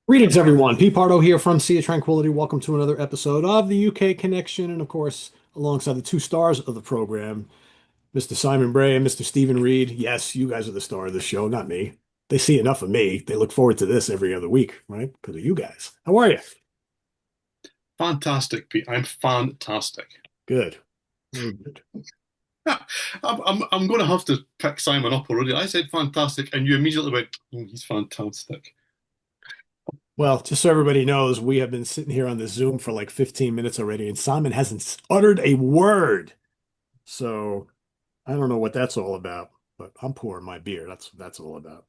Greetings, everyone. Pete Pardo here from Sea of Tranquility. Welcome to another episode of the UK Connection. And of course, alongside the two stars of the program, Mr. Simon Bray and Mr. Steven Reid. Yes, you guys are the star of the show, not me. They see enough of me. They look forward to this every other week, right? Because of you guys. How are you? Fantastic, Pete. I'm fantastic. Good. Very good. I'm going to have to pick Simon up already. I said fantastic, and you immediately went, "Oh, he's fantastic." Well, just so everybody knows, we have been sitting here on this Zoom for like 15 minutes already, and Simon hasn't uttered a word. So I don't know what that's all about, but I'm pouring my beer. That's what that's all about.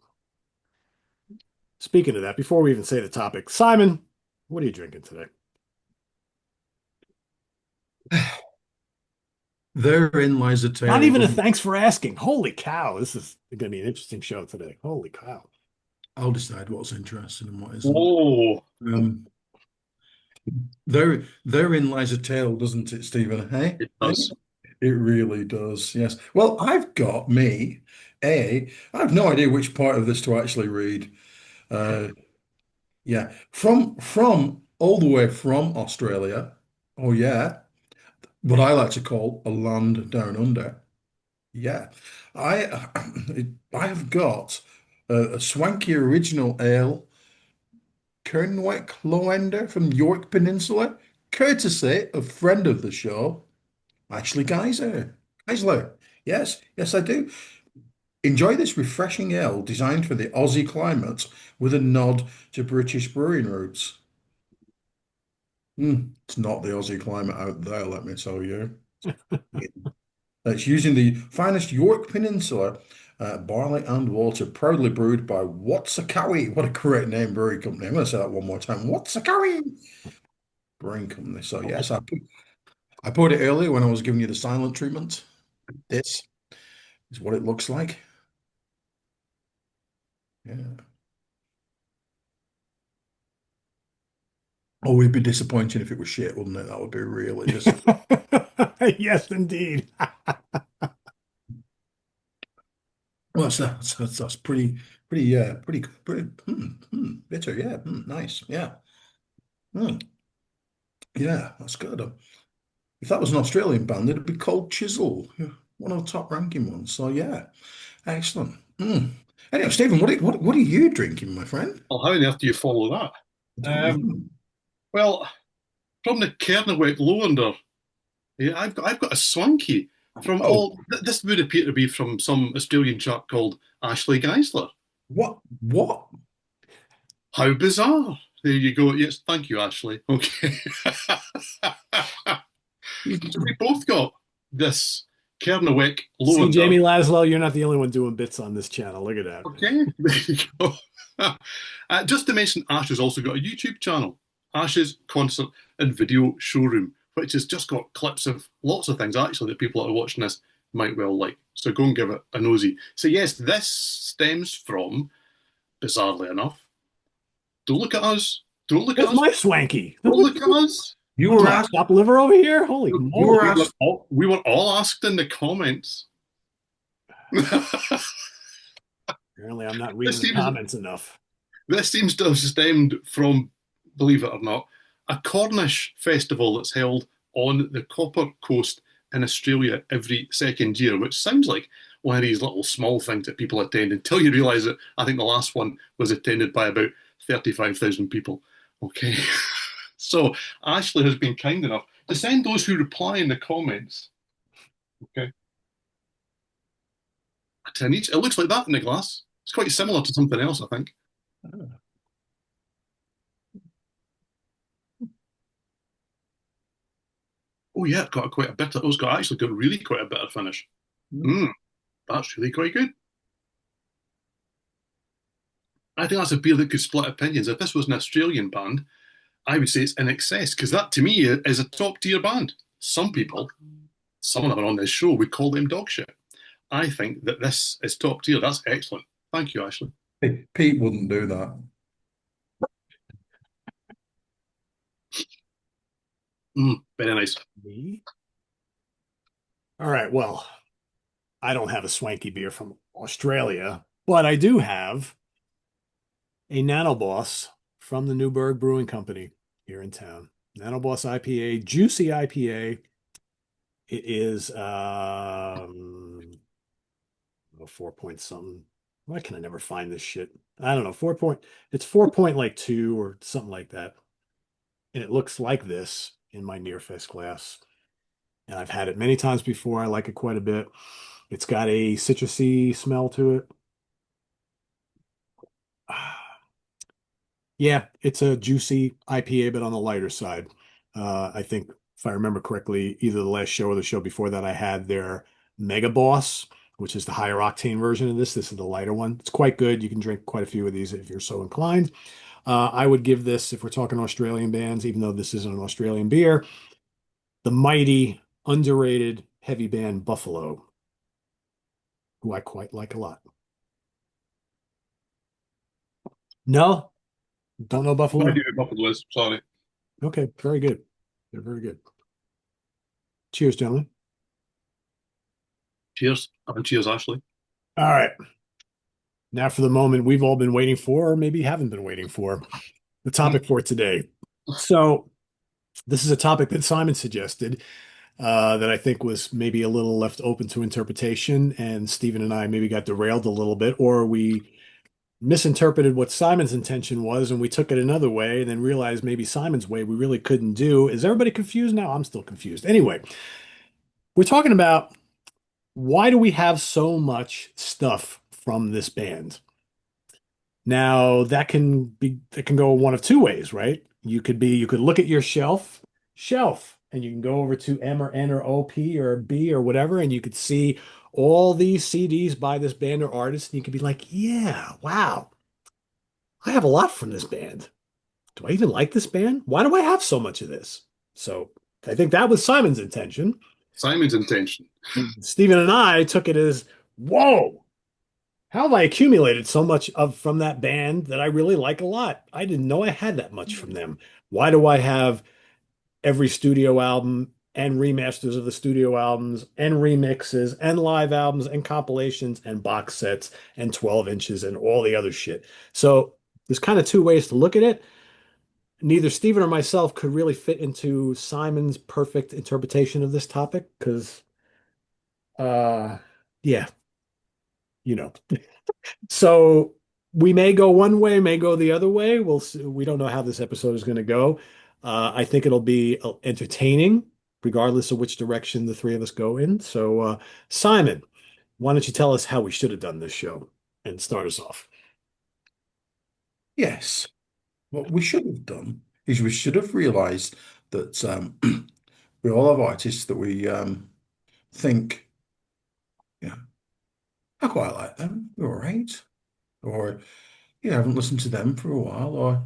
Speaking of that, before we even say the topic, Simon, what are you drinking today? Therein lies a Not tale, even a doesn't it? thanks for asking. Holy cow, this is going to be an interesting show today. Holy cow. I'll decide what's interesting and what isn't. Oh, Um, therein lies a tale, doesn't it, Stephen? Hey, it hey, does. it really does. Yes. Well, I've got me I have no idea which part of this to actually read. Uh, yeah, from all the way from Australia. Oh yeah, what I like to call a land down under. Yeah, I I have got a swanky original ale, Kernwick Lowender from York Peninsula, courtesy of friend of the show, Ashley Geyser. Geisler. Yes, yes, I do. Enjoy this refreshing ale designed for the Aussie climate with a nod to British brewing roots. It's not the Aussie climate out there, let me tell you. It's using the finest York Peninsula barley and water, proudly brewed by Watsakawi. What a great name, brewery company. I'm going to say that one more time. Watsakawi Brewing Company. So I like yes, I poured it earlier when I was giving you the silent treatment. This is what it looks like. Yeah. Oh, it'd be disappointing if it was shit, wouldn't it? That would be really disappointing. it. Yes, indeed. Well, that's pretty, yeah, pretty, bitter. Yeah, nice. Yeah, mm, yeah, that's good. If that was an Australian band, it'd be called Chisel, yeah, one of the top ranking ones. So yeah, excellent. Anyway, Stephen, what are you drinking, my friend? Well, how on earth do you follow that? I don't Um, know. well, from the Kernewek Lowlander, yeah, I've got a swanky from Oh, all. This would appear to be from some Australian chap called Ashley Geisler. what? How bizarre! There you go. Yes, thank you, Ashley. Okay. So we both got this Kernewek See, Lowlander. Jamie Laszlo, you're not the only one doing bits on this channel. Look at that. Okay, there you go. Just to mention, Ash has also got a YouTube channel, Ash's Concert and Video Showroom, which has just got clips of lots of things actually that people that are watching this might well like. So go and give it a nosy. So yes, this stems from, bizarrely enough, don't look at us, don't look at There's us, my swanky. don't look at us. You What were am I, asked. chopped liver over here? Holy You were moly. asked. We were all asked in the comments. Apparently, I'm not this reading the seems comments enough. This seems to have stemmed from, believe it or not, a Cornish festival that's held on the Copper Coast in Australia every second year, which sounds like one of these little small things that people attend until you realise that I think the last one was attended by about 35,000 people. Okay. So Ashley has been kind enough to send those who reply in the comments. Okay. A tin each. It looks like that in the glass. It's quite similar to something else, I think. Oh yeah, it got quite a bitter. It's got actually got really quite a bitter finish. Mm, that's really quite good. I think that's a beer that could split opinions. If this was an Australian band, I would say it's in excess because that to me is a top tier band. Some people, some of them on this show, would call them dog shit. I think that this is top tier. That's excellent. Thank you, Ashley. Pete wouldn't do that. Very nice. Me? All right, well, I don't have a swanky beer from Australia, but I do have a Nano Boss from the Newburgh Brewing Company here in town. Nano Boss IPA, juicy IPA. It is 4 point something. Why can I never find this shit? I don't know. It's 4 point like two or something like that. And it looks like this in my near fest glass. And I've had it many times before. I like it quite a bit. It's got a citrusy smell to it. Yeah, it's a juicy IPA, but on the lighter side. I think if I remember correctly, either the last show or the show before that, I had their Mega Boss, which is the higher octane version of this. This is the lighter one. It's quite good. You can drink quite a few of these if you're so inclined. I would give this, if we're talking Australian bands, even though this isn't an Australian beer, the mighty, underrated heavy band Buffalo, who I quite like a lot. No, don't know No Buffalo. idea what Buffalo is. Sorry. Okay, very good. They're very good. Cheers, gentlemen. Cheers. And cheers, Ashley. All right. Now for the moment we've all been waiting for, or maybe haven't been waiting for, the topic for today. So this is a topic that Simon suggested that I think was maybe a little left open to interpretation, and Stephen and I maybe got derailed a little bit, or we misinterpreted what Simon's intention was and we took it another way and then realized maybe Simon's way we really couldn't do. Is everybody confused now? I'm still confused. Anyway, we're talking about why do we have so much stuff from this band? Now that can go one of two ways, right? You could look at your shelf, and you can go over to M or N or OP or B or whatever, and you could see all these CDs by this band or artist, and you could be like, yeah, wow, I have a lot from this band. Do I even like this band? Why do I have so much of this? So I think that was Simon's intention. Simon's intention. Stephen and I took it as, whoa, how have I accumulated so much of from that band that I really like a lot? I didn't know I had that much from them. Why do I have every studio album and remasters of the studio albums and remixes and live albums and compilations and box sets and 12 inches and all the other shit? So there's kind of two ways to look at it. Neither Stephen or myself could really fit into Simon's perfect interpretation of this topic because, uh, yeah, you know. So we may go one way, may go the other way. We'll see. We don't know how this episode is going to go. I think it'll be entertaining, regardless of which direction the three of us go in. So, Simon, why don't you tell us how we should have done this show and start us off? Yes. What we should have done is we should have realized that we all have artists that we think, yeah, I quite like them. They're all right. Or, I haven't listened to them for a while. Or,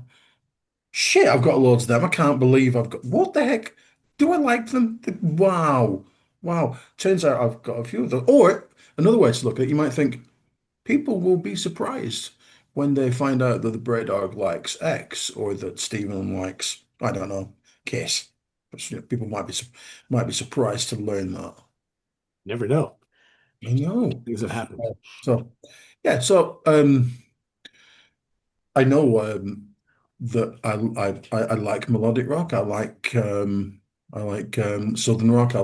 shit, I've got loads of them. I can't believe I've got, what the heck? Do I like them? Wow. Wow. Turns out I've got a few of them. Or, another way to look at it, you might think, people will be surprised when they find out that the Bray Dog likes X or that Stephen likes, I don't know, Kiss. But, people might be surprised to learn that. Never know. I know. Things have happened. So yeah, so I know that I like melodic rock. I like southern rock. I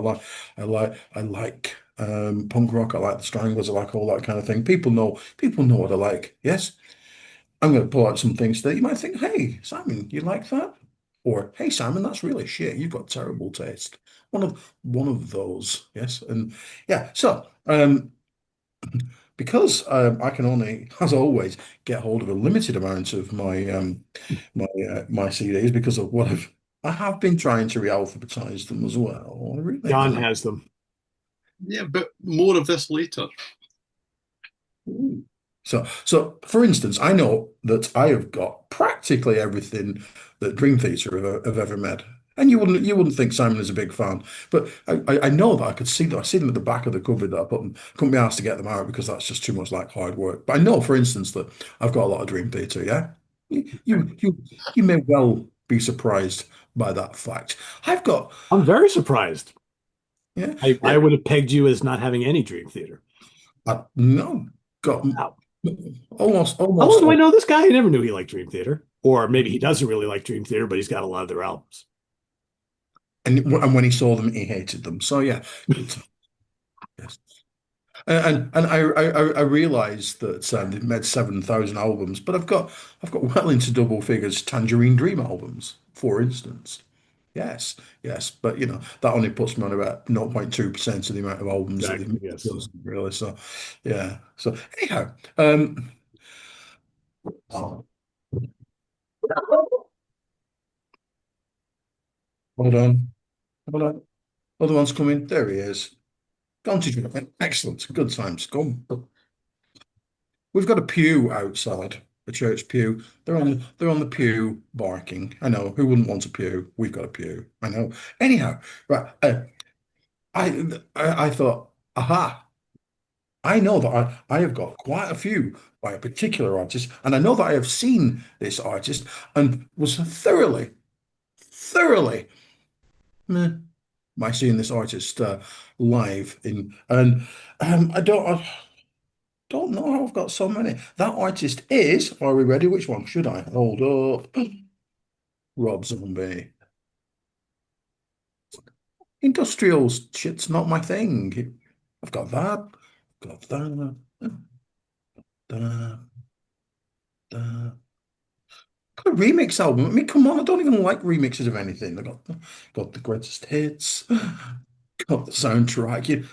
like punk rock. I like the Stranglers. I like all that kind of thing. People know what I like. Yes. I'm going to pull out some things that you might think, hey, Simon, you like that? Or, hey, Simon, that's really shit. You've got terrible taste. One of those, yes. And yeah, so because I can only, as always, get hold of a limited amount of my CDs because of I have been trying to re-alphabetize them as well. I really John have. has them. Yeah, but more of this later. Ooh. So for instance, I know that I have got practically everything that Dream Theater have ever made. And you wouldn't think Simon is a big fan, but I know that I could see that I see them at the back of the cupboard that I put them. Couldn't be asked to get them out because that's just too much like hard work. But I know, for instance, that I've got a lot of Dream Theater. Yeah, you may well be surprised by that fact. I've got I'm very surprised. yeah I yeah would have pegged you as not having any Dream Theater. no got Wow. almost How long almost do I know this guy? I never knew he liked Dream Theater. Or maybe he doesn't really like Dream Theater, but he's got a lot of their albums. And when he saw them, he hated them. So yeah, good time. Yes. And I realised that they've made 7,000 albums, but I've got well into double figures Tangerine Dream albums, for instance. Yes, yes, but that only puts me on about 0.2% of the amount of albums that they've Exactly. made, Yes. doesn't it, really. So yeah. So anyhow, hold on, hold on. Other one's coming. There he is. Gone to Japan. Excellent. Good times. Come. We've got a pew outside, a church pew. They're on the pew barking. I know. Who wouldn't want a pew? We've got a pew. I know. Anyhow, right. I thought, aha, I know that I have got quite a few by a particular artist, and I know that I have seen this artist and was thoroughly meh, by seeing this artist live I don't know how I've got so many. That artist is, are we ready? Which one should I hold up? Rob Zombie. Industrial shit's not my thing. I've got that, got that, that, that. Got a remix album. I mean, come on, I don't even like remixes of anything. I got the greatest hits, got the soundtrack.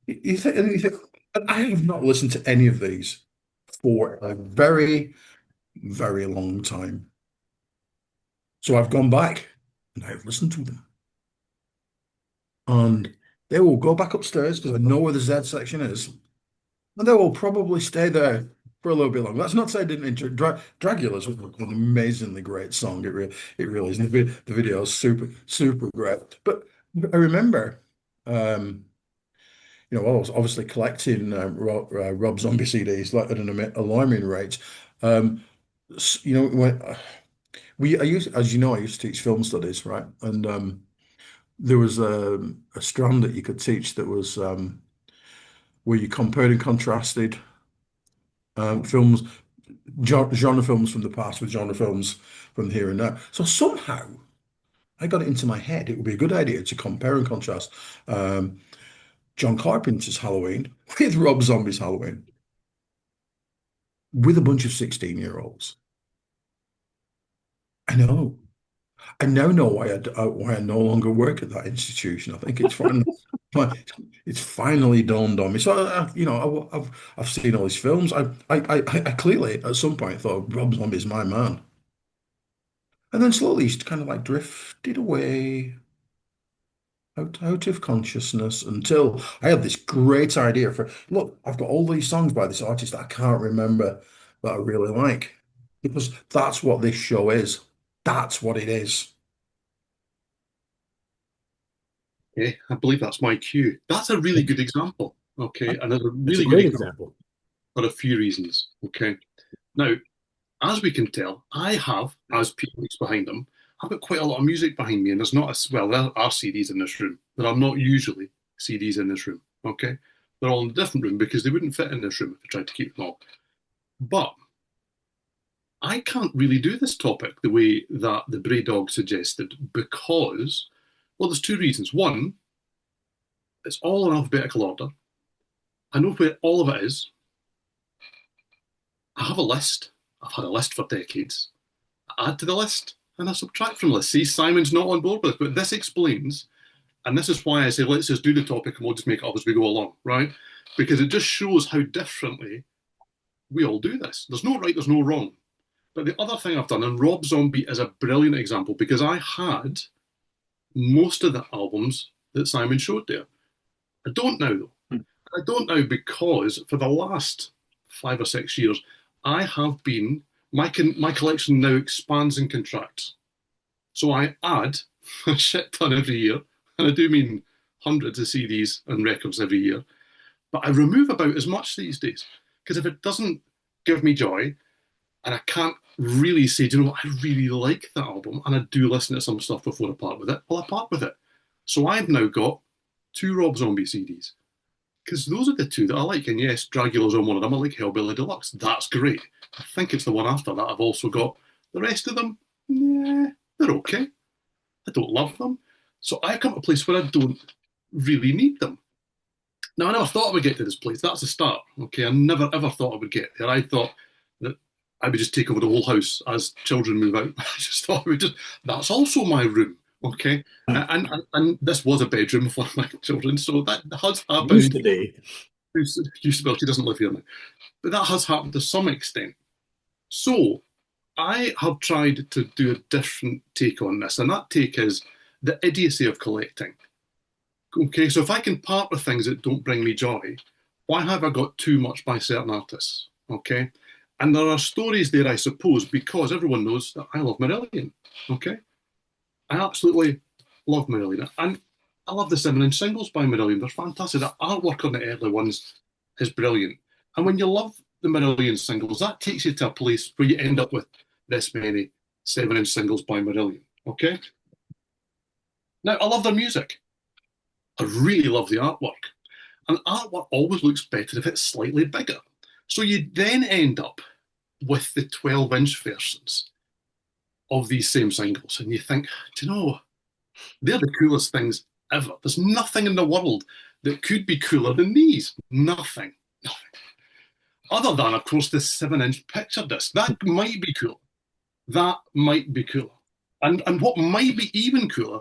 You think I have not listened to any of these for a very, very long time. So I've gone back and I've listened to them. And they will go back upstairs because I know where the Z section is. And they will probably stay there for a little bit longer. That's not to say I didn't enjoy Dragula's was an amazingly great song. It really is. And the video is super, super great. But I remember, I was obviously collecting Rob Zombie CDs like at an alarming rate. Um, when I used, as you know, I used to teach film studies, right? And there was a strand that you could teach that was where you compared and contrasted films, genre films from the past with genre films from the here and now. So somehow I got it into my head. It would be a good idea to compare and contrast um, John Carpenter's Halloween with Rob Zombie's Halloween with a bunch of 16-year-olds. I know. I now know why I no longer work at that institution. I think it's finally dawned on me. So I've seen all these films. I clearly at some point thought Rob Zombie's my man, and then slowly he's kind of like drifted away out of consciousness until I had this great idea for look. I've got all these songs by this artist that I can't remember that I really like because that's what this show is. That's what it is. Okay, I believe that's my cue. That's a really good example. Okay, and a It's a really good great example example. for a few reasons. Okay, now as we can tell, I have, as Pete looks behind him, I've got quite a lot of music behind me, and there's not as well. There are CDs in this room. There are not usually CDs in this room. Okay, they're all in a different room because they wouldn't fit in this room if I tried to keep them all. But I can't really do this topic the way that the Bray Dog suggested because, well, there's two reasons. One, it's all in alphabetical order. I know where all of it is. I have a list. I've had a list for decades. I add to the list and I subtract from the list. See, Simon's not on board with it, but this explains, and this is why I say let's just do the topic and we'll just make it up as we go along, right? Because it just shows how differently we all do this. There's no right, there's no wrong. But the other thing I've done, and Rob Zombie is a brilliant example because I had most of the albums that Simon showed there. I don't now, though. I don't now because for the last 5 or 6 years, I have been, my collection now expands and contracts. So I add a shit ton every year, and I do mean hundreds of CDs and records every year. But I remove about as much these days because if it doesn't give me joy, and I can't really say, do you know what, I really like that album, and I do listen to some stuff before I part with it, well, I part with it. So I've now got two Rob Zombie CDs because those are the two that I like. And yes, Dragula's on one of them. I like Hellbilly Deluxe. That's great. I think it's the one after that. I've also got The rest of them, yeah, they're okay. I don't love them. So I come to a place where I don't really need them. Now, I never thought I would get to this place. That's a start. Okay, I never ever thought I would get there. I thought that I would just take over the whole house as children move out. I just thought I would just. That's also my room. Okay, and this was a bedroom for my children, so that has Used happened. to be. Well, she doesn't live here now, but that has happened to some extent. So I have tried to do a different take on this, and that take is the idiocy of collecting. Okay, so if I can part with things that don't bring me joy, why have I got too much by certain artists? Okay, and there are stories there, I suppose, because everyone knows that I love Marillion. Okay, I absolutely love Marillion, and I love the 7-inch singles by Marillion. They're fantastic. The artwork on the early ones is brilliant, and when you love the Marillion singles, that takes you to a place where you end up with this many 7-inch singles by Marillion. Okay, now I love their music. I really love the artwork. And artwork always looks better if it's slightly bigger. So you then end up with the 12-inch versions of these same singles. And you think, do you know, they're the coolest things ever. There's nothing in the world that could be cooler than these. Nothing. Nothing. Other than, of course, the 7-inch picture disc. That might be cool. That might be cooler. And what might be even cooler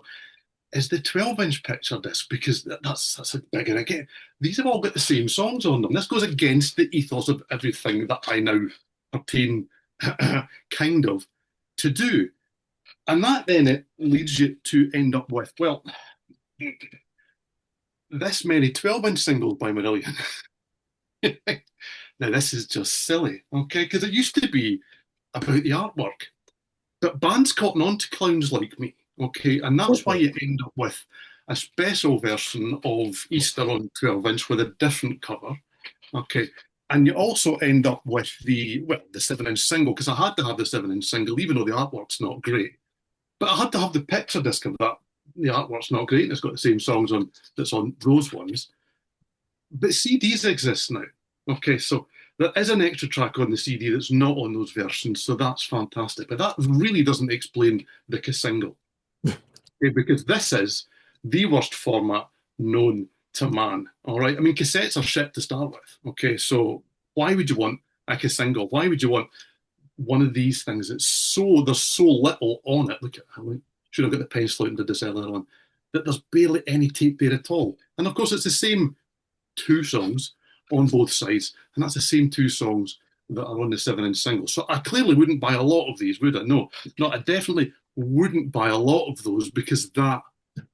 is the 12-inch picture disc, because that's a big, and again, these have all got the same songs on them. This goes against the ethos of everything that I now pertain kind of to do. And that then it leads you to end up with, well, this many 12-inch singles by Marillion. Now, this is just silly, okay? Because it used to be about the artwork. But bands cotton on to clowns like me, okay? And that's why you end up with a special version of Easter on 12-inch with a different cover, okay? And you also end up with the 7-inch single, because I had to have the 7-inch single, even though the artwork's not great. But I had to have the picture disc of that. The artwork's not great, and it's got the same songs on that's on those ones. But CDs exist now, okay? So there is an extra track on the CD that's not on those versions, so that's fantastic. But that really doesn't explain the single, okay, because this is the worst format known to man. All right, I mean, cassettes are shit to start with. Okay, so why would you want a single? Why would you want one of these things? There's so little on it. Look at, I should have got the pencil out and did this earlier on. That there's barely any tape there at all. And of course, it's the same two songs on both sides, and that's the same two songs that are on the 7-inch single. So I clearly wouldn't buy a lot of these, would I? No, I definitely wouldn't buy a lot of those, because that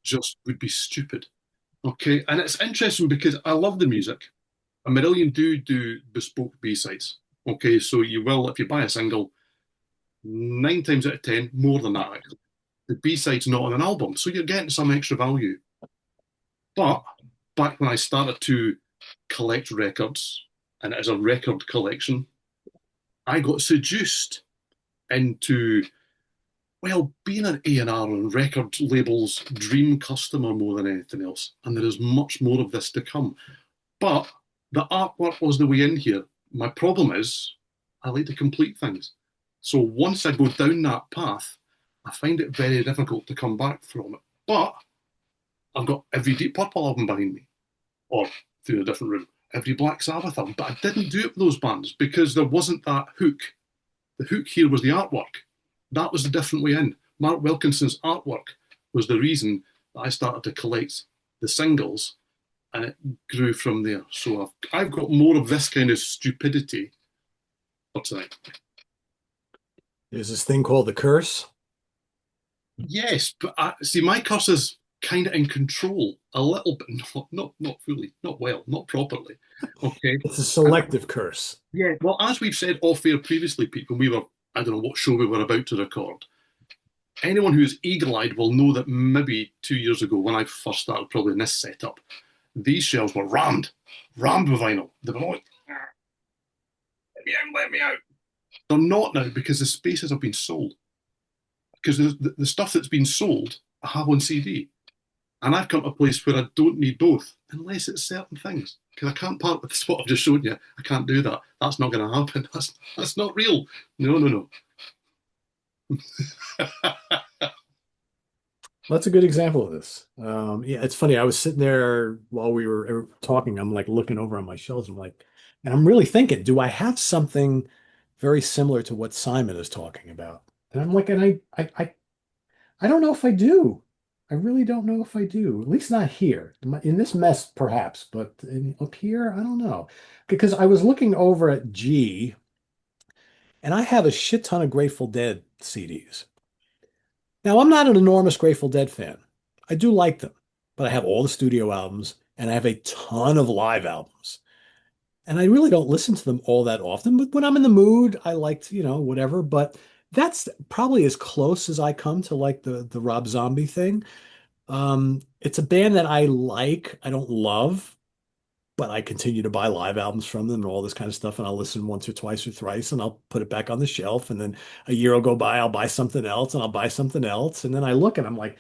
just would be stupid. Okay, and it's interesting because I love the music. A Marillion do bespoke B-sides. Okay, so you will, if you buy a single, 9 times out of 10, more than that actually, the B-side's not on an album, so you're getting some extra value. But back when I started to collect records, and as a record collection, I got seduced into, well, being an A&R and record labels' dream customer more than anything else. And there is much more of this to come. But the artwork was the way in here. My problem is I like to complete things. So once I go down that path, I find it very difficult to come back from it. But I've got every Deep Purple album behind me, or through a different room, every Black Sabbath album. But I didn't do it with those bands because there wasn't that hook. The hook here was the artwork. That was the different way in. Mark Wilkinson's artwork was the reason that I started to collect the singles, and it grew from there. So I've got more of this kind of stupidity for tonight. There's this thing called the curse. Yes, but see, my curse is kind of in control a little bit, not fully, not well, not properly. Okay, It's a selective curse. yeah. Well, as we've said off air previously, Pete, when we were, I don't know what show we were about to record. Anyone who's eagle-eyed will know that maybe 2 years ago, when I first started, probably in this setup, these shelves were rammed with vinyl. They were like, let me out. They're not now because the spaces have been sold. Because the stuff that's been sold, I have on CD. And I've come to a place where I don't need both, unless it's certain things. Because I can't part with what I've just shown you. I can't do that. That's not going to happen. That's not real. No. That's a good example of this. Yeah, it's funny. I was sitting there while we were talking. I'm like looking over on my shelves. I'm like, and I'm really thinking, do I have something very similar to what Simon is talking about? And I'm like, and I don't know if I do. I really don't know if I do. At least not here. In this mess, perhaps, but up here, I don't know. Because I was looking over at G, and I have a shit ton of Grateful Dead CDs. Now, I'm not an enormous Grateful Dead fan. I do like them, but I have all the studio albums and I have a ton of live albums. And I really don't listen to them all that often, but when I'm in the mood, I like to, whatever. But that's probably as close as I come to like the Rob Zombie thing. It's a band that I like, I don't love, but I continue to buy live albums from them and all this kind of stuff. And I'll listen once or twice or thrice and I'll put it back on the shelf. And then a year will go by, I'll buy something else and I'll buy something else. And then I look and I'm like,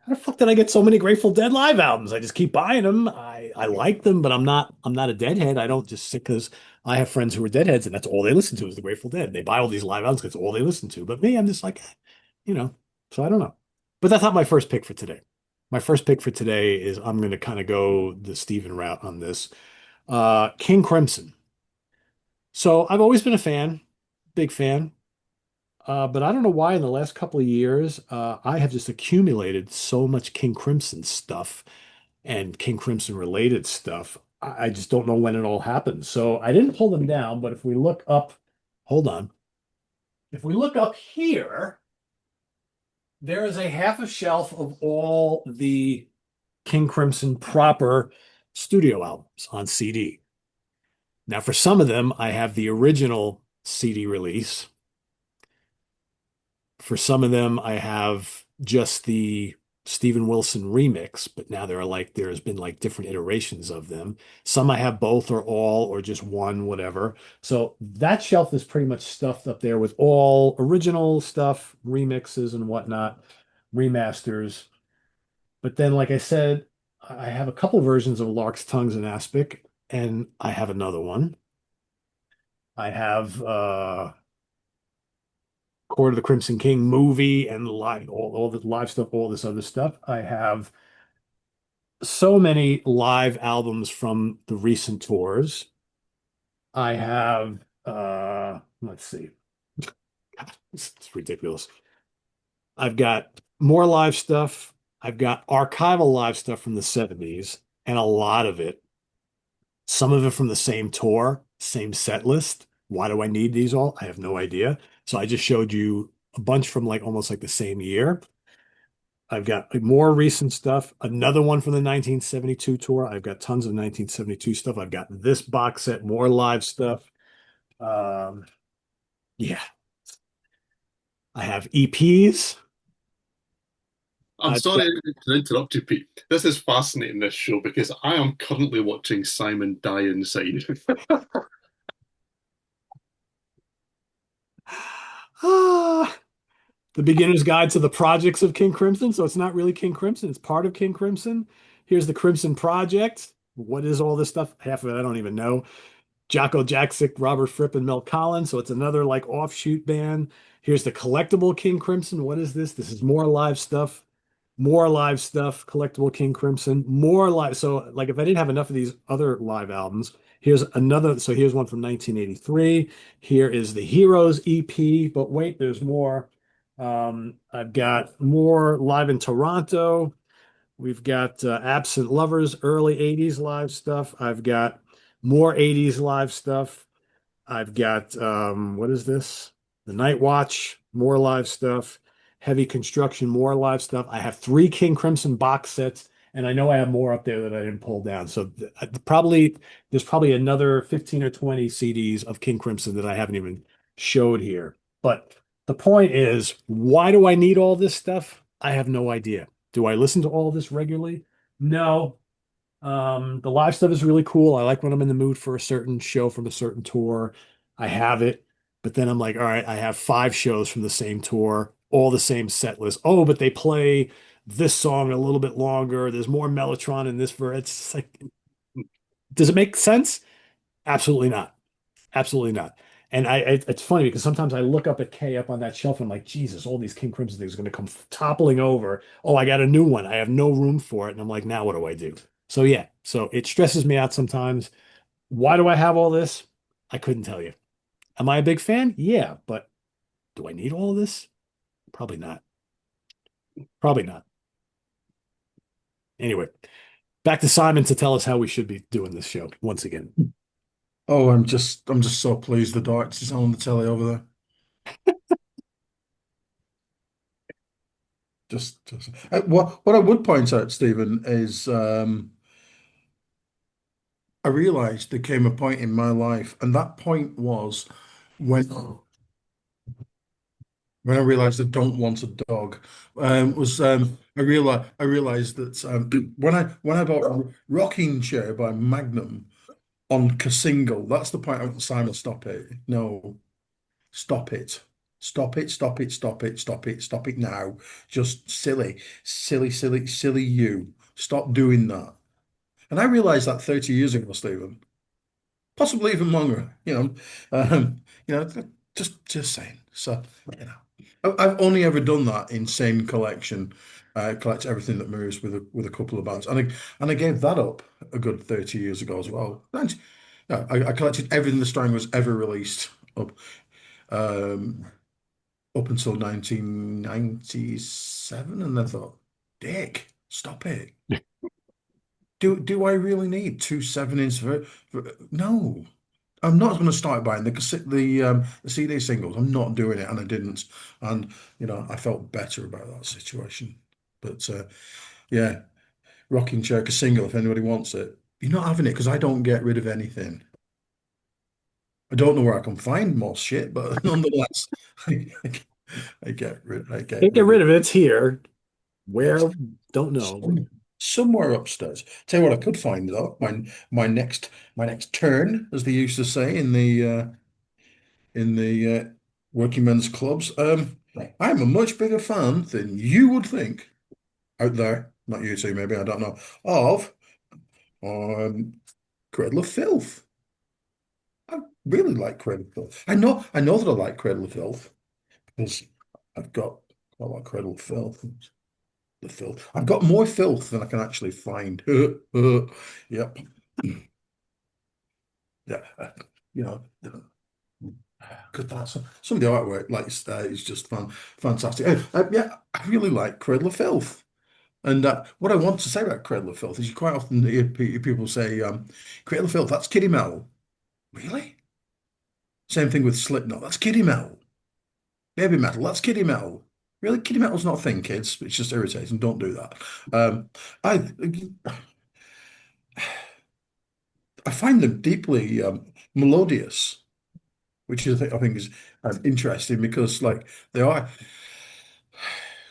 how the fuck did I get so many Grateful Dead live albums? I just keep buying them. I like them, but I'm not a Deadhead. I don't just sit because I have friends who are Deadheads and that's all they listen to is the Grateful Dead. They buy all these live albums because it's all they listen to. But me, I'm just like, you know, so I don't know. But that's not my first pick for today. My first pick for today is I'm going to kind of go the Steven route on this. King Crimson. So I've always been a fan, big fan. But I don't know why in the last couple of years, I have just accumulated so much King Crimson stuff and King Crimson related stuff. I just don't know when it all happened. So I didn't pull them down, but if we look up, hold on. If we look up here, there is a half a shelf of all the King Crimson proper studio albums on CD. Now, for some of them, I have the original CD release. For some of them, I have just the Steven Wilson remix, but now there's been like different iterations of them. Some I have both or all or just one, whatever. So that shelf is pretty much stuffed up there with all original stuff, remixes and whatnot, remasters. But then, like I said, I have a couple versions of Lark's Tongues and Aspic, and I have another one. I have Court of the Crimson King movie and all the live stuff, all this other stuff. I have so many live albums from the recent tours. I have let's see. It's ridiculous. I've got more live stuff. I've got archival live stuff from the 70s, and a lot of it, some of it from the same tour, same set list. Why do I need these all? I have no idea. So I just showed you a bunch from like almost like the same year. I've got more recent stuff, another one from the 1972 tour. I've got tons of 1972 stuff. I've got this box set, more live stuff. Um, yeah, I have EPs. I'm I've sorry got, to interrupt you, Pete. This is fascinating, this show, because I am currently watching Simon die inside. ah, the beginner's guide to the projects of King Crimson. So it's not really King Crimson, it's part of King Crimson. Here's the Crimson Project. What is all this stuff? Half of it I don't even know. Jocko Jaksic, Robert Fripp, and Mel Collins. So it's another like offshoot band. Here's the collectible King Crimson. What is this? This is more live stuff, collectible King Crimson, more live. So like if I didn't have enough of these other live albums, here's another. So here's one from 1983. Here is the Heroes EP. But wait, there's more. I've got more live in Toronto. We've got Absent Lovers, early 80s live stuff. I've got more 80s live stuff. I've got what is this? The Night Watch, more live stuff. Heavy Construction, more live stuff. I have three King Crimson box sets, and I know I have more up there that I didn't pull down. So probably there's probably another 15 or 20 CDs of King Crimson that I haven't even showed here. But the point is, why do I need all this stuff? I have no idea. Do I listen to all this regularly? No. The live stuff is really cool. I like when I'm in the mood for a certain show from a certain tour. I have it, but then I'm like, all right, I have five shows from the same tour, all the same set list. Oh, but they play this song a little bit longer. There's more Mellotron in this verse. It's like, does it make sense? Absolutely not. Absolutely not. And it's funny because sometimes I look up at K up on that shelf and I'm like, Jesus, all these King Crimson things are going to come toppling over. Oh, I got a new one. I have no room for it. And I'm like, now what do I do? So yeah, so it stresses me out sometimes. Why do I have all this? I couldn't tell you. Am I a big fan? Yeah, but do I need all of this? Probably not. Probably not. Anyway, back to Simon to tell us how we should be doing this show once again. Oh, I'm just so pleased the Darts is on the telly over there. Just what I would point out, Stephen, is I realized there came a point in my life, and that point was when when I realized I don't want a dog. Was I realized that when I bought a rocking chair by Magnum on Casingle, that's the point I went, Simon, stop it. No, stop it. Stop it, stop it, stop it, stop it, stop it now. Just silly, silly, silly, silly you. Stop doing that. And I realized that 30 years ago, Stephen, possibly even longer, just saying. So, you know, I've only ever done that insane collection, collect everything that moves with a couple of bands. And I gave that up a good 30 years ago as well. And, yeah, I collected everything the Stranglers ever released up. Um, up until 1997, and I thought, Dick, stop it. Do I really need two 7 inch no. I'm not going to start buying the CD singles. I'm not doing it, and I didn't. And I felt better about that situation. But yeah, rocking chair single. If anybody wants it, you're not having it because I don't get rid of anything. I don't know where I can find more shit, but nonetheless, I, I get Can't get rid of rid of it. It's here. Where? Don't know. somewhere upstairs. Tell you what, I could find though. My next turn, as they used to say in the working men's clubs. I'm a much bigger fan than you would think out there. Not you two, maybe I don't know. Of um, Cradle of Filth. I really like Cradle of Filth. I know that I like Cradle of Filth because I've got a lot of Cradle of Filth. The filth. I've got more filth than I can actually find. Yep. Yeah. You know, because that's some of the artwork, like is just fantastic. Yeah, I really like Cradle of Filth. And what I want to say about Cradle of Filth is you quite often hear people say, Cradle of Filth, that's kiddie metal. Really? Same thing with Slipknot, that's kiddie metal. Baby metal, that's kiddie metal. Really? Kiddie metal's not a thing, kids. It's just irritating. Don't do that. I I find them deeply melodious, which I think is interesting because like they are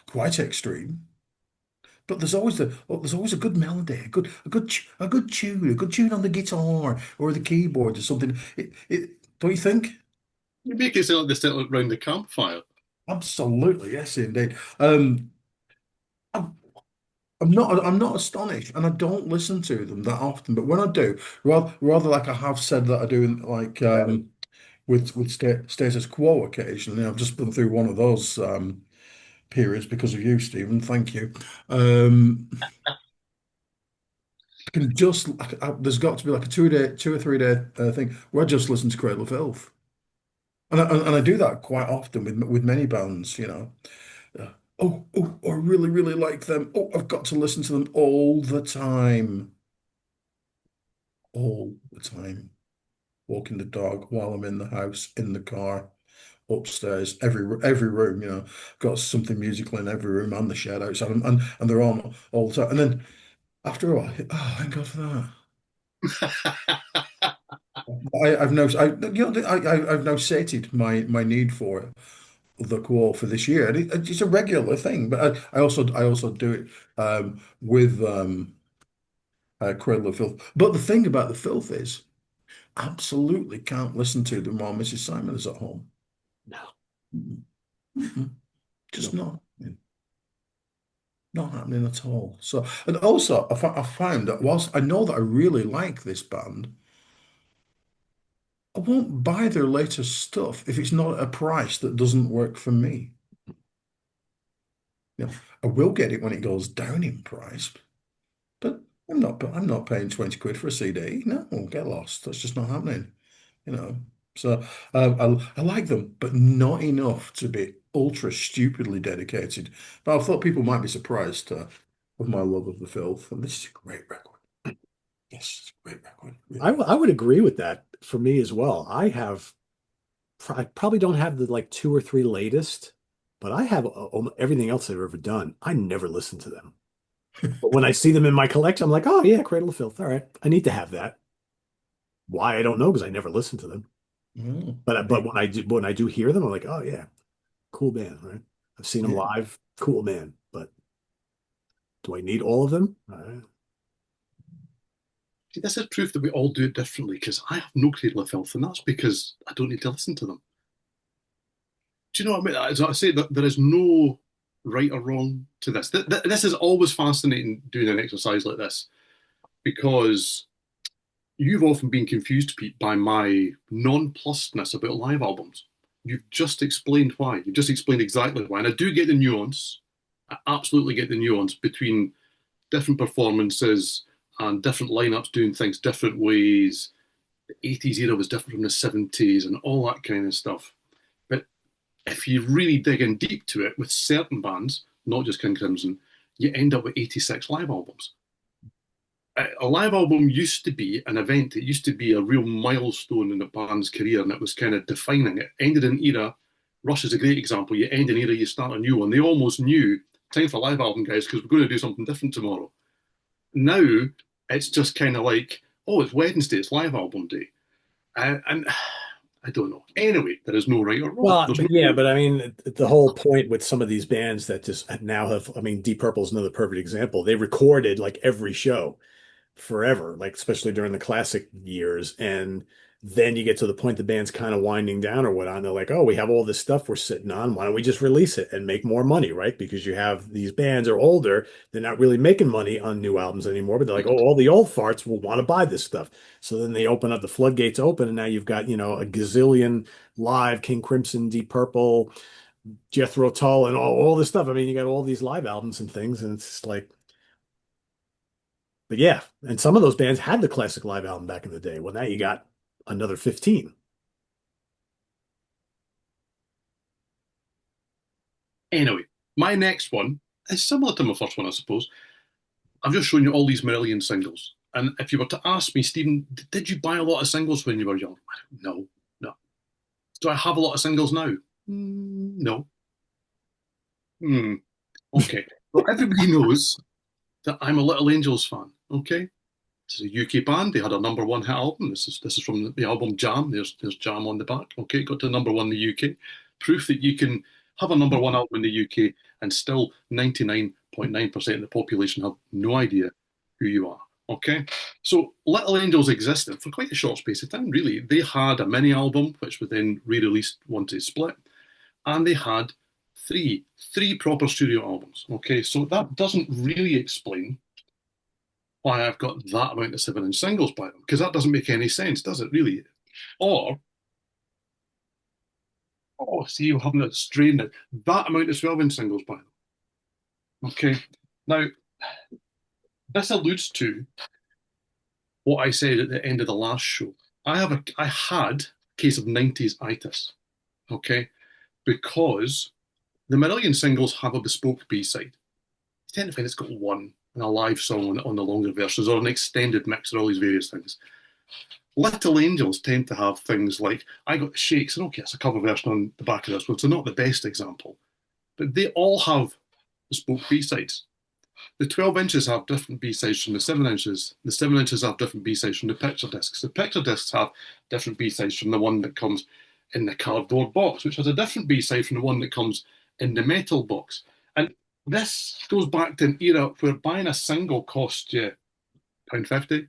quite extreme, but there's always a good melody, a good tune on the guitar or the keyboard or something. Don't you think? You make it sound like they sit around the campfire. Absolutely, yes, indeed. I'm, I'm not astonished, and I don't listen to them that often. But when I do, rather like I have said that I do, like with status quo occasionally. I've just been through one of those periods because of you, Stephen. Thank you. I can just there's got to be like a 2 day, 2 or 3 day thing where I just listen to Cradle of Filth, and I do that quite often with many bands. Oh, I really really like them. Oh, I've got to listen to them all the time. Walking the dog while I'm in the house, in the car, upstairs, every room, got something musical in every room and the shed outside, and they're on all the time. And then after a while, oh, thank God for that. I've now sated my need for it, the call for this year, and it's a regular thing. But I also do it with Cradle of Filth. But the thing about the Filth is, absolutely can't listen to them while Mrs. Simon is at home. No, Mm-mm. Just no. not happening at all. So, and also, I found that whilst I know that I really like this band, won't buy their latest stuff if it's not at a price that doesn't work for me. You know, I will get it when it goes down in price, but I'm not paying 20 quid for a CD. No, get lost. That's just not happening. You know. So I like them, but not enough to be ultra stupidly dedicated. But I thought people might be surprised of my love of the filth, and this is a great record. Yes, it's a great record. Really. I would agree with that for me as well. I probably don't have the like two or three latest, but I have everything else they've ever done. I never listen to them. But when I see them in my collection, I'm like, oh yeah, Cradle of Filth. All right, I need to have that. Why I don't know because I never listen to them. Oh, But when I do hear them, I'm like, oh yeah, cool band, right? I've seen them yeah. live, cool band. But do I need all of them? See, this is proof that we all do it differently because I have no Cradle of Filth, and that's because I don't need to listen to them. Do you know what I mean? As I say, that there is no right or wrong to this. This is always fascinating doing an exercise like this because you've often been confused, Pete, by my nonplusedness about live albums. You've just explained why. You've just explained exactly why. And I do get the nuance. I absolutely get the nuance between different performances and different lineups doing things different ways. The 80s era was different from the 70s and all that kind of stuff. But if you really dig in deep to it with certain bands, not just King Crimson, you end up with 86 live albums. A live album used to be an event. It used to be a real milestone in the band's career, and it was kind of defining. It ended an era. Rush is a great example. You end an era, you start a new one. They almost knew time for a live album, guys, because we're going to do something different tomorrow. Now it's just kind of like, oh, it's Wednesday, it's live album day, and I don't know. Anyway, there is no right or wrong. Well, There's but no. yeah, but I mean, the whole point with some of these bands that just now have, I mean, Deep Purple is another perfect example. They recorded like every show forever, like especially during the classic years. And then you get to the point the band's kind of winding down or whatnot. And they're like, oh, we have all this stuff we're sitting on. Why don't we just release it and make more money, right? Because you have these bands are older. They're not really making money on new albums anymore, but they're like, oh, all the old farts will want to buy this stuff. So then they open up the floodgates open, and now you've got, a gazillion live King Crimson, Deep Purple, Jethro Tull, and all this stuff. I mean, you got all these live albums and things, and it's just like, but yeah, and some of those bands had the classic live album back in the day. Well, now you got another 15. Anyway, my next one is similar to my first one, I suppose. I've just shown you all these Marillion singles. And if you were to ask me, Stephen, did you buy a lot of singles when you were young? No, no. Do I have a lot of singles now? No. Hmm. Okay. Well, everybody knows that I'm a Little Angels fan. Okay. It's a UK band. They had a number one hit album. This is from the album Jam. There's Jam on the back. Okay, got to number one in the UK. Proof that you can have a number one album in the UK and still 99.9% of the population have no idea who you are. Okay, so Little Angels existed for quite a short space of time. Really, they had a mini album which was then re-released once it split, and they had three proper studio albums. Okay, so that doesn't really explain why I've got that amount of 7-inch singles by them, because that doesn't make any sense, does it really? Or, oh, see, you're having a strain now. That amount of 12-inch singles by them. Okay. Now, this alludes to what I said at the end of the last show. I had a case of 90s itis. Okay. Because the Marillion singles have a bespoke B-side. You tend to find it's got one and a live song on the longer versions or an extended mix or all these various things. Little Angels tend to have things like I Got the Shakes, and okay, it's a cover version on the back of this one, so not the best example. But they all have bespoke B-sides. The 12 inches have different B-sides from the 7 inches. The 7 inches have different B-sides from the picture discs. The picture discs have different B-sides from the one that comes in the cardboard box, which has a different B-side from the one that comes in the metal box. And this goes back to an era where buying a single cost you £1.50.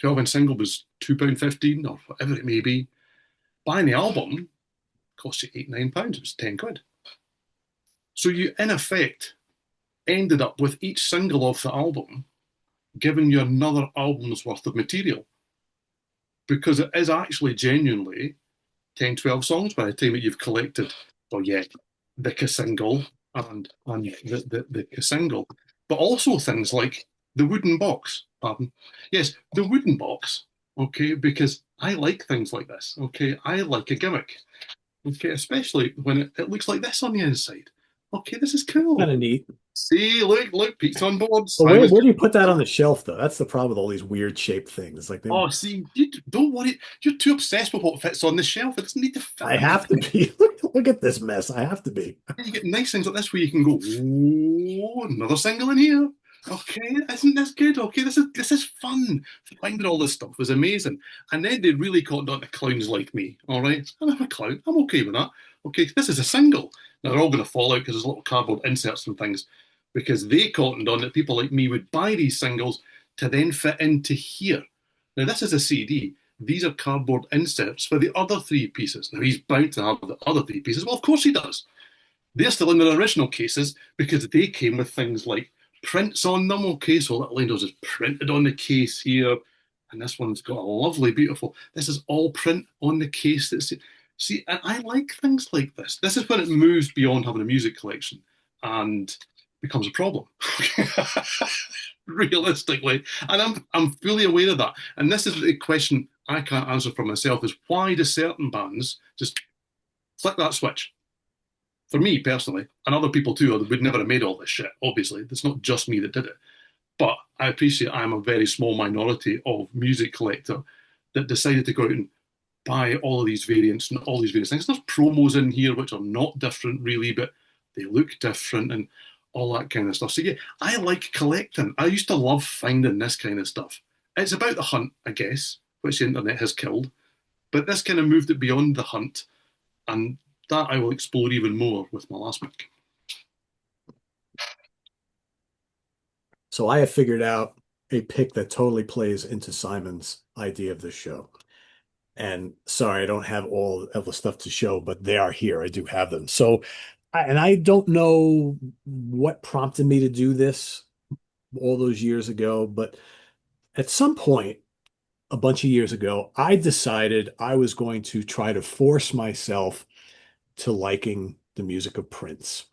12-inch single was £2.15 or whatever it may be. Buying the album cost you £8, £9. It was 10 quid. So you, in effect, ended up with each single off the album giving you another album's worth of material because it is actually genuinely 10, 12 songs by the time that you've collected, well, yeah, the single and the single, but also things like the wooden box. Pardon. Yes, the wooden box. Okay, because I like things like this. Okay, I like a gimmick. Okay, especially when it looks like this on the inside. Okay, this is Kind cool. of neat. See, look, Pete's on board. But Simon's where do you put that on the shelf, though? That's the problem with all these weird shaped things. Like they, Oh, see, don't worry. You're too obsessed with what fits on the shelf. It doesn't need to fit I on the have to thing. be. Look at this mess. I have to be. You get nice things like this where you can go, oh, another single in here. Okay, isn't this good? Okay, this is fun. Finding all this stuff was amazing. And then they really caught on to clowns like me. All right, I'm a clown. I'm okay with that. Okay, this is a single. Now they're all going to fall out because there's little cardboard inserts and things, because they cottoned on that people like me would buy these singles to then fit into here. Now this is a CD. These are cardboard inserts for the other three pieces. Now he's bound to have the other three pieces. Well, of course he does. They're still in their original cases because they came with things like prints on them. Okay, so Little Angels is printed on the case here, and this one's got a lovely, beautiful. This is all print on the case. That's see, I like things like this. This is when it moves beyond having a music collection and becomes a problem. Realistically, and I'm fully aware of that. And this is the question I can't answer for myself: is why do certain bands just flick that switch? For me personally, and other people too, would never have made all this shit. Obviously, it's not just me that did it. But I appreciate I'm a very small minority of music collector that decided to go out and buy all of these variants and all these various things. There's promos in here which are not different really, but they look different and all that kind of stuff. So yeah, I like collecting. I used to love finding this kind of stuff. It's about the hunt, I guess, which the internet has killed. But this kind of moved it beyond the hunt, and that I will explore even more with my last pick. So I have figured out a pick that totally plays into Simon's idea of this show. And sorry, I don't have all of the stuff to show, but they are here. I do have them. So, and I don't know what prompted me to do this all those years ago, but at some point, a bunch of years ago, I decided I was going to try to force myself to liking the music of Prince.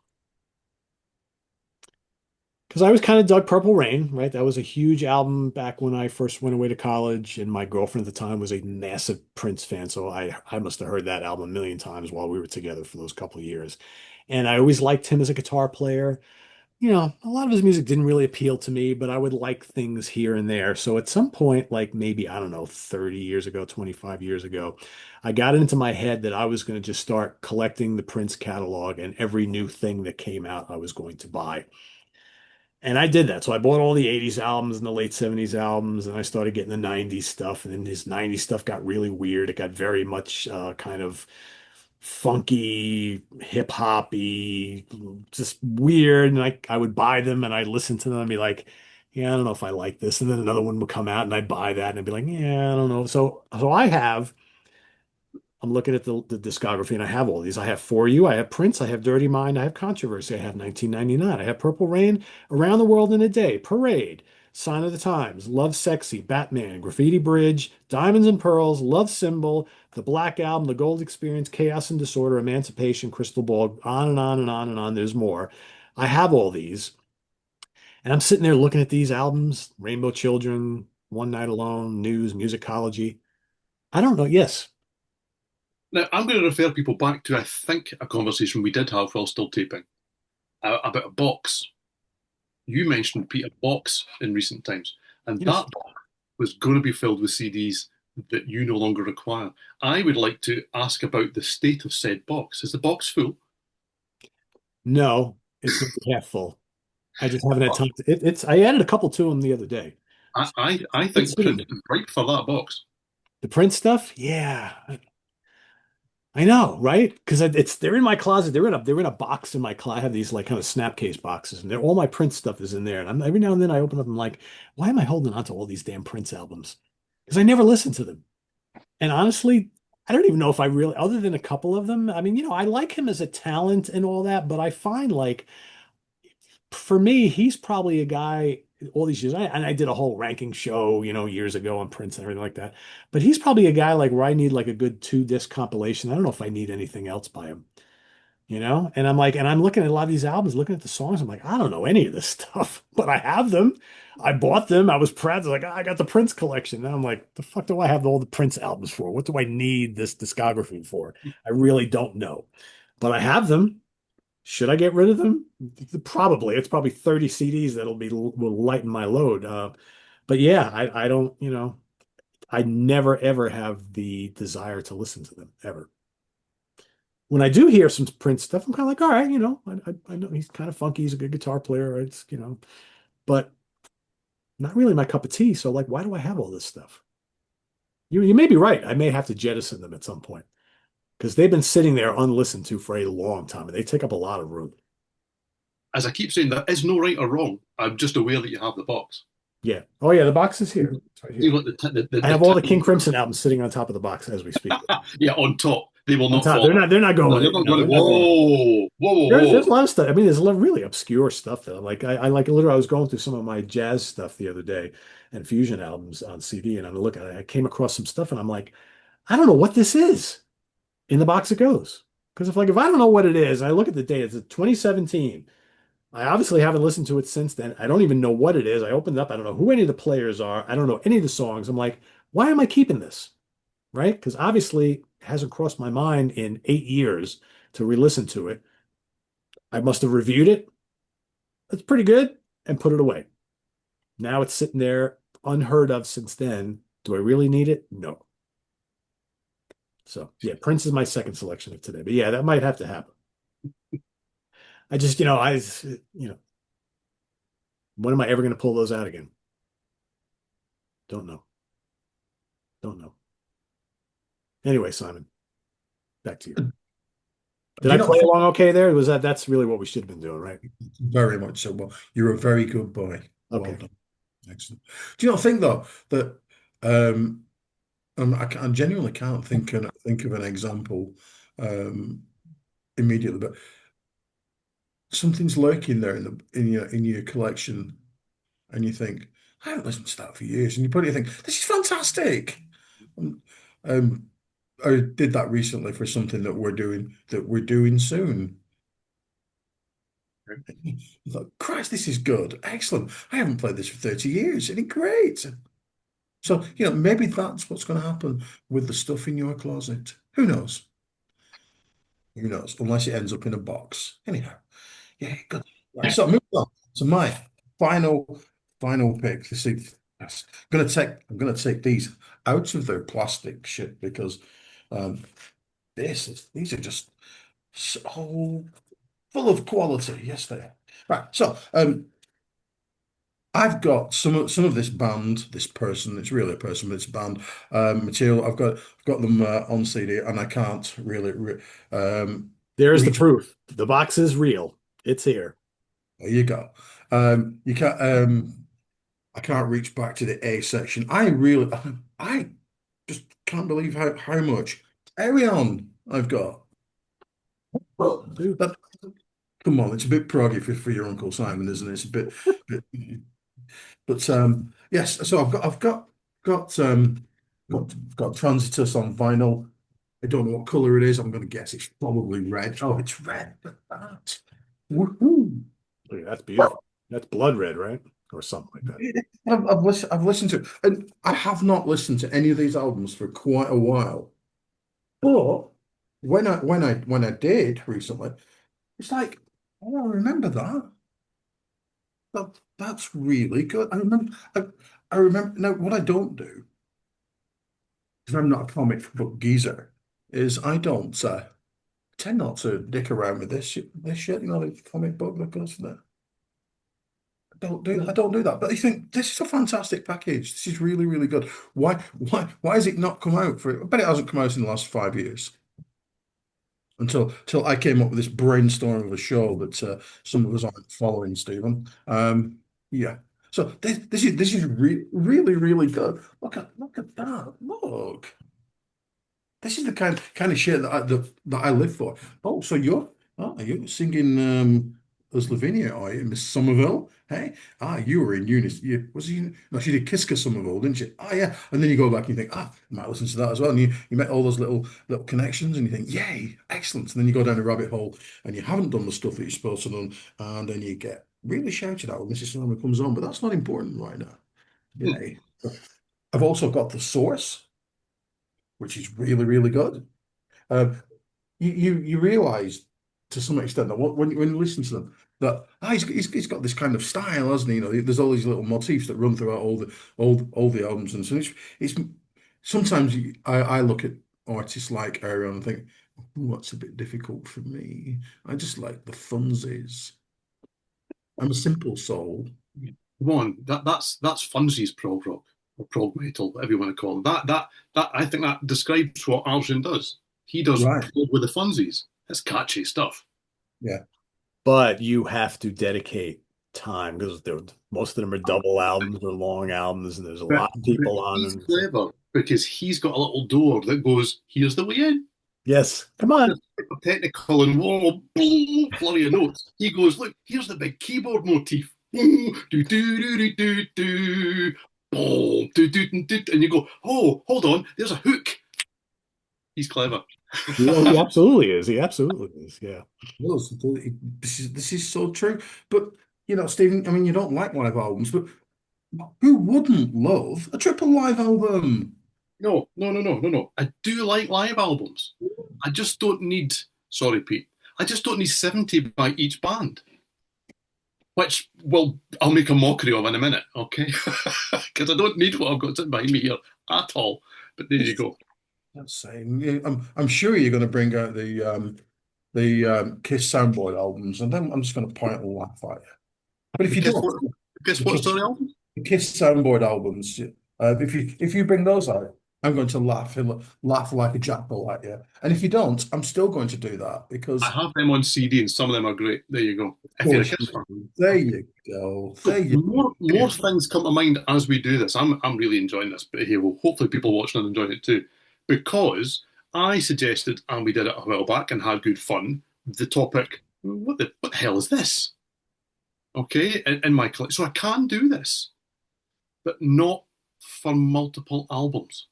Because I was kind of dug Purple Rain, right? That was a huge album back when I first went away to college, and my girlfriend at the time was a massive Prince fan, so I must have heard that album a million times while we were together for those couple of years. And I always liked him as a guitar player. You know, a lot of his music didn't really appeal to me, but I would like things here and there. So at some point, like maybe, I don't know, 30 years ago, 25 years ago, I got it into my head that I was going to just start collecting the Prince catalog, and every new thing that came out, I was going to buy. And I did that. So I bought all the 80s albums and the late 70s albums, and I started getting the 90s stuff. And then his 90s stuff got really weird. It got very much kind of funky, hip hoppy, just weird. And I would buy them and I'd listen to them and be like, yeah, I don't know if I like this. And then another one would come out and I'd buy that and I'd be like, yeah, I don't know. So I have I'm looking at the discography and I have all these. I have For You, I have Prince, I have Dirty Mind, I have Controversy, I have 1999, I have Purple Rain, Around the World in a Day, Parade, Sign of the Times, Love Sexy, Batman, Graffiti Bridge, Diamonds and Pearls, Love Symbol, The Black Album, The Gold Experience, Chaos and Disorder, Emancipation, Crystal Ball, on and on and on and on. There's more. I have all these. And I'm sitting there looking at these albums, Rainbow Children, One Night Alone, News, Musicology. I don't know. Yes. Now, I'm going to refer people back to, I think, a conversation we did have while still taping about a box. You mentioned, Pete, a box in recent times, and Yes. that box was going to be filled with CDs that you no longer require. I would like to ask about the state of said box. Is the box full? No, it's not half full. I just haven't had time to. I added a couple to them the other day. I It's think sitting Prince there. is ripe for that box. The Prince stuff, yeah, I know, right? Because they're in my closet. They're in a box in my closet. I have these like kind of snapcase boxes, and all my Prince stuff is in there. And every now and then I open up and I'm like, why am I holding on to all these damn Prince albums? Because I never listened to them. And honestly, I don't even know if I really, other than a couple of them. I mean, I like him as a talent and all that, but I find like for me, he's probably a guy. all these years. And I did a whole ranking show, years ago on Prince and everything like that. But he's probably a guy like where I need like a good 2 disc compilation. I don't know if I need anything else by him. And I'm like, and I'm looking at a lot of these albums, looking at the songs. I'm like, I don't know any of this stuff, but I have them. I bought them. I was proud. Like, I got the Prince collection. And I'm like, the fuck do I have all the Prince albums for? What do I need this discography for? I really don't know, but I have them. Should I get rid of them? Probably. It's probably 30 CDs will lighten my load. But yeah, I don't, I never ever have the desire to listen to them ever. When I do hear some Prince stuff, I'm kind of like, all right, I know he's kind of funky. He's a good guitar player. But not really my cup of tea. So like, why do I have all this stuff? You may be right. I may have to jettison them at some point because they've been sitting there unlistened to for a long time and they take up a lot of room. As I keep saying, there is no right or wrong. I'm just aware that you have the box. Yeah. Oh yeah, the box is here. It's right here. I have all the King Crimson albums sitting on top of the box as we speak. Yeah, on top. They will not fall. They're not going. No, whoa. There's a lot of stuff. I mean, there's a lot of really obscure stuff that I like. Literally, I was going through some of my jazz stuff the other day and fusion albums on CD, and I'm looking. I came across some stuff, and I'm like, I don't know what this is. In the box it goes. Because if I don't know what it is, I look at the date. It's 2017. I obviously haven't listened to it since then. I don't even know what it is. I opened it up. I don't know who any of the players are. I don't know any of the songs. I'm like, why am I keeping this? Right? Because obviously it hasn't crossed my mind in 8 years to re-listen to it. I must have reviewed it. It's pretty good and put it away. Now it's sitting there unheard of since then. Do I really need it? No. So yeah, Prince is my second selection of today. But yeah, that might have to happen. I just, when am I ever going to pull those out again? Don't know. Don't know. Anyway, Simon, back to you. Did I play along okay there? That's really what we should have been doing, right? Very much so. Well, you're a very good boy. Okay. Well done. Excellent. Do you not think though that I genuinely can't think of an example immediately, but something's lurking there in your collection, and you think, I haven't listened to that for years, and you probably think, this is fantastic. Um, I did that recently for something that we're doing soon. I thought, Christ, this is good, excellent. I haven't played this for 30 years, and it's great. So, maybe that's what's going to happen with the stuff in your closet. Who knows? Who knows? Unless it ends up in a box. Anyhow, yeah, good. Right, so moving on to my final pick. You see, I'm gonna take these out of their plastic shit because these are just so full of quality. Yes, they are. Right. So I've got some of this band, this person. It's really a person, but it's a band material. I've got them on CD, and I can't really. There's the proof. The box is real. It's here. There you go. You can't. I can't reach back to the A section. I just can't believe how much carry on I've got. Well, come on, it's a bit proggy for your Uncle Simon, isn't it? It's a bit. But yes, so got Transitus on vinyl. I don't know what color it is. I'm going to guess it's probably red. Oh, it's red. Look at that. Woohoo! Look, that's beautiful. That's blood red, right? Or something like that. I've listened to it, and I have not listened to any of these albums for quite a while. But when I did recently, it's like, oh, I remember that. That's really good. I remember now what I don't do, because I'm not a comic book geezer, is I don't tend not to dick around with this shit, the comic book that goes for that. I don't do that. But I think this is a fantastic package. This is really, really good. Why has it not come out for? I bet it hasn't come out in the last 5 years. Until I came up with this brainstorm of a show that some of us aren't following, Stephen. Yeah. So this is really, really good. Look at that. Look. This is the kind of shit that I live for. Oh, so you're singing as Lavinia, are you, Miss Somerville? Hey, you were in Eunice. Was you? No, she did Kiska Somerville, didn't she? Ah, yeah. And then you go back and you think, I might listen to that as well. And you met all those little connections, and you think, yay, excellent. And then you go down a rabbit hole, and you haven't done the stuff that you're supposed to do, and then you get really shouted at when Mrs. Somerville comes on. But that's not important right now. Hmm. Yay. I've also got the source, which is really, really good. Um, you realize to some extent that when you listen to them that he's got this kind of style, hasn't he? You know, there's all these little motifs that run throughout all the albums, and so it's sometimes I look at artists like Aaron and think, "Ooh, that's a bit difficult for me. I just like the funsies. I'm a simple soul." Come on, that's Funzy's prog rock or prog metal, whatever you want to call it. That I think that describes what Arjun does. He does Right. prog with the Funzies. It's catchy stuff. Yeah. But you have to dedicate time because most of them are double albums or long albums, and there's a But, lot of but people on he's them. So, clever because he's got a little door that goes, here's the way in. yes, come on. Just technical and whoa, boom, flurry of notes. He goes, look, here's the big keyboard motif. Boom, do do do do do do, boom, do do do do, and you go, oh, hold on, there's a hook. He's clever. Yeah, he absolutely is. He absolutely is. Yeah. Well, this is so true. But Stephen, I mean, you don't like live albums, but who wouldn't love a triple live album? No, no, no, no, no, no. I do like live albums. I just don't need, sorry, Pete, I just don't need 70 by each band, which, well, I'll make a mockery of in a minute, okay? Because I don't need what I've got sitting behind me here at all. But there you go. That's saying, yeah, I'm sure you're going to bring out the Kiss Soundboard albums, and then I'm just going to point and laugh at you. But if you Guess don't, what? Guess the what Kiss, story album? the Kiss Soundboard albums, if you bring those out, I'm going to laugh like a jackal at you. And if you don't, I'm still going to do that I because, have them on CD and some of them are great. There you go. of If you're a course, Kiss fan. there you go, there So you more go. things come to mind as we do this. I'm really enjoying this bit here. Well, hopefully people watching are enjoying it too, because I suggested and we did it a while back and had good fun. The topic, what the hell is this? Okay, in my collection, so I can do this, but not for multiple albums.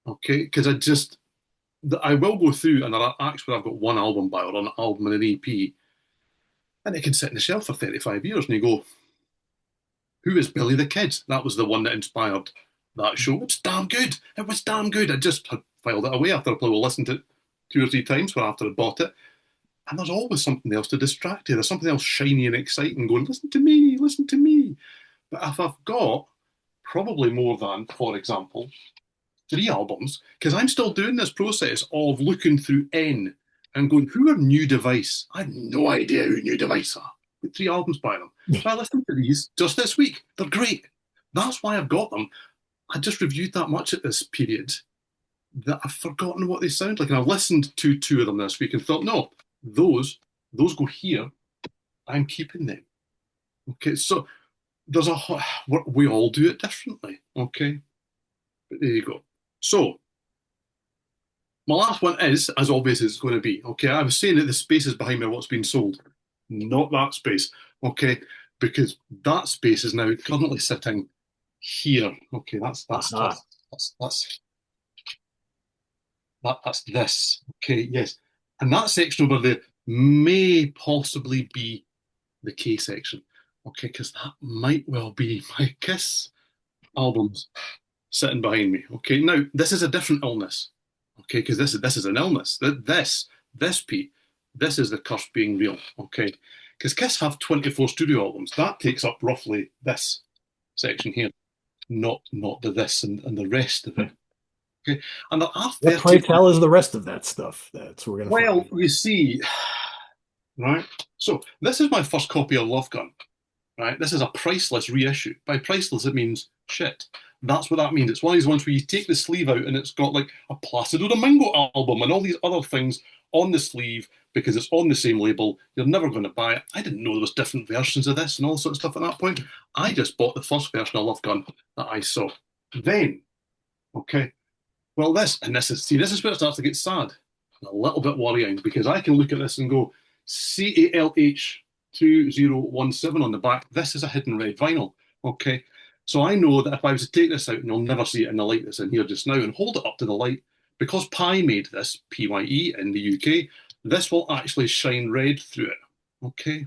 Okay, because I will go through and there are acts where I've got one album by or an album and an EP, and it can sit in the shelf for 35 years, and you go, who is Billy the Kid? That was the one that inspired that show. It's damn good. It was damn good. I just had filed it away after I probably listened to it 2 or 3 times after I bought it. And there's always something else to distract you. There's something else shiny and exciting going, listen to me, listen to me. But if I've got probably more than, for example, 3 albums, because I'm still doing this process of looking through N and going, who are New Device? I have no idea who New Device are. With 3 albums by them. So I listened to these just this week. They're great. That's why I've got them. I just reviewed that much at this period that I've forgotten what they sound like. And I've listened to 2 of them this week and thought, no, those go here. I'm keeping them. Okay, so there's we all do it differently. Okay, but there you go. So my last one is as obvious as it's going to be. Okay, I was saying that the spaces behind me are what's been sold, not that space. Okay, because that space is now currently sitting here. Okay, that's Uh-huh. tough. That's this. Okay, yes, and that section over there may possibly be the K section. Okay, because that might well be my Kiss albums sitting behind me. Okay, now this is a different illness. Okay, because this is an illness. This Pete, this is the curse being real. Okay, because Kiss have 24 studio albums. That takes up roughly this section here, not the this and the rest of it. Okay, and there are What, pray 30. tell, is the rest of that stuff? That's we're gonna Well, find. you see, right. So this is my first copy of Love Gun. Right? This is a priceless reissue. By priceless, it means shit. That's what that means. It's one of these ones where you take the sleeve out and it's got like a Placido Domingo album and all these other things on the sleeve because it's on the same label. You're never going to buy it. I didn't know there was different versions of this and all sorts of stuff at that point. I just bought the first version of Love Gun that I saw. Then, okay, well this is where it starts to get sad and a little bit worrying because I can look at this and go, CALH 2017 on the back. This is a hidden red vinyl. Okay. So I know that if I was to take this out, and you'll never see it in the light that's in here just now, and hold it up to the light, because Pi made this, PYE in the UK, this will actually shine red through it. Okay.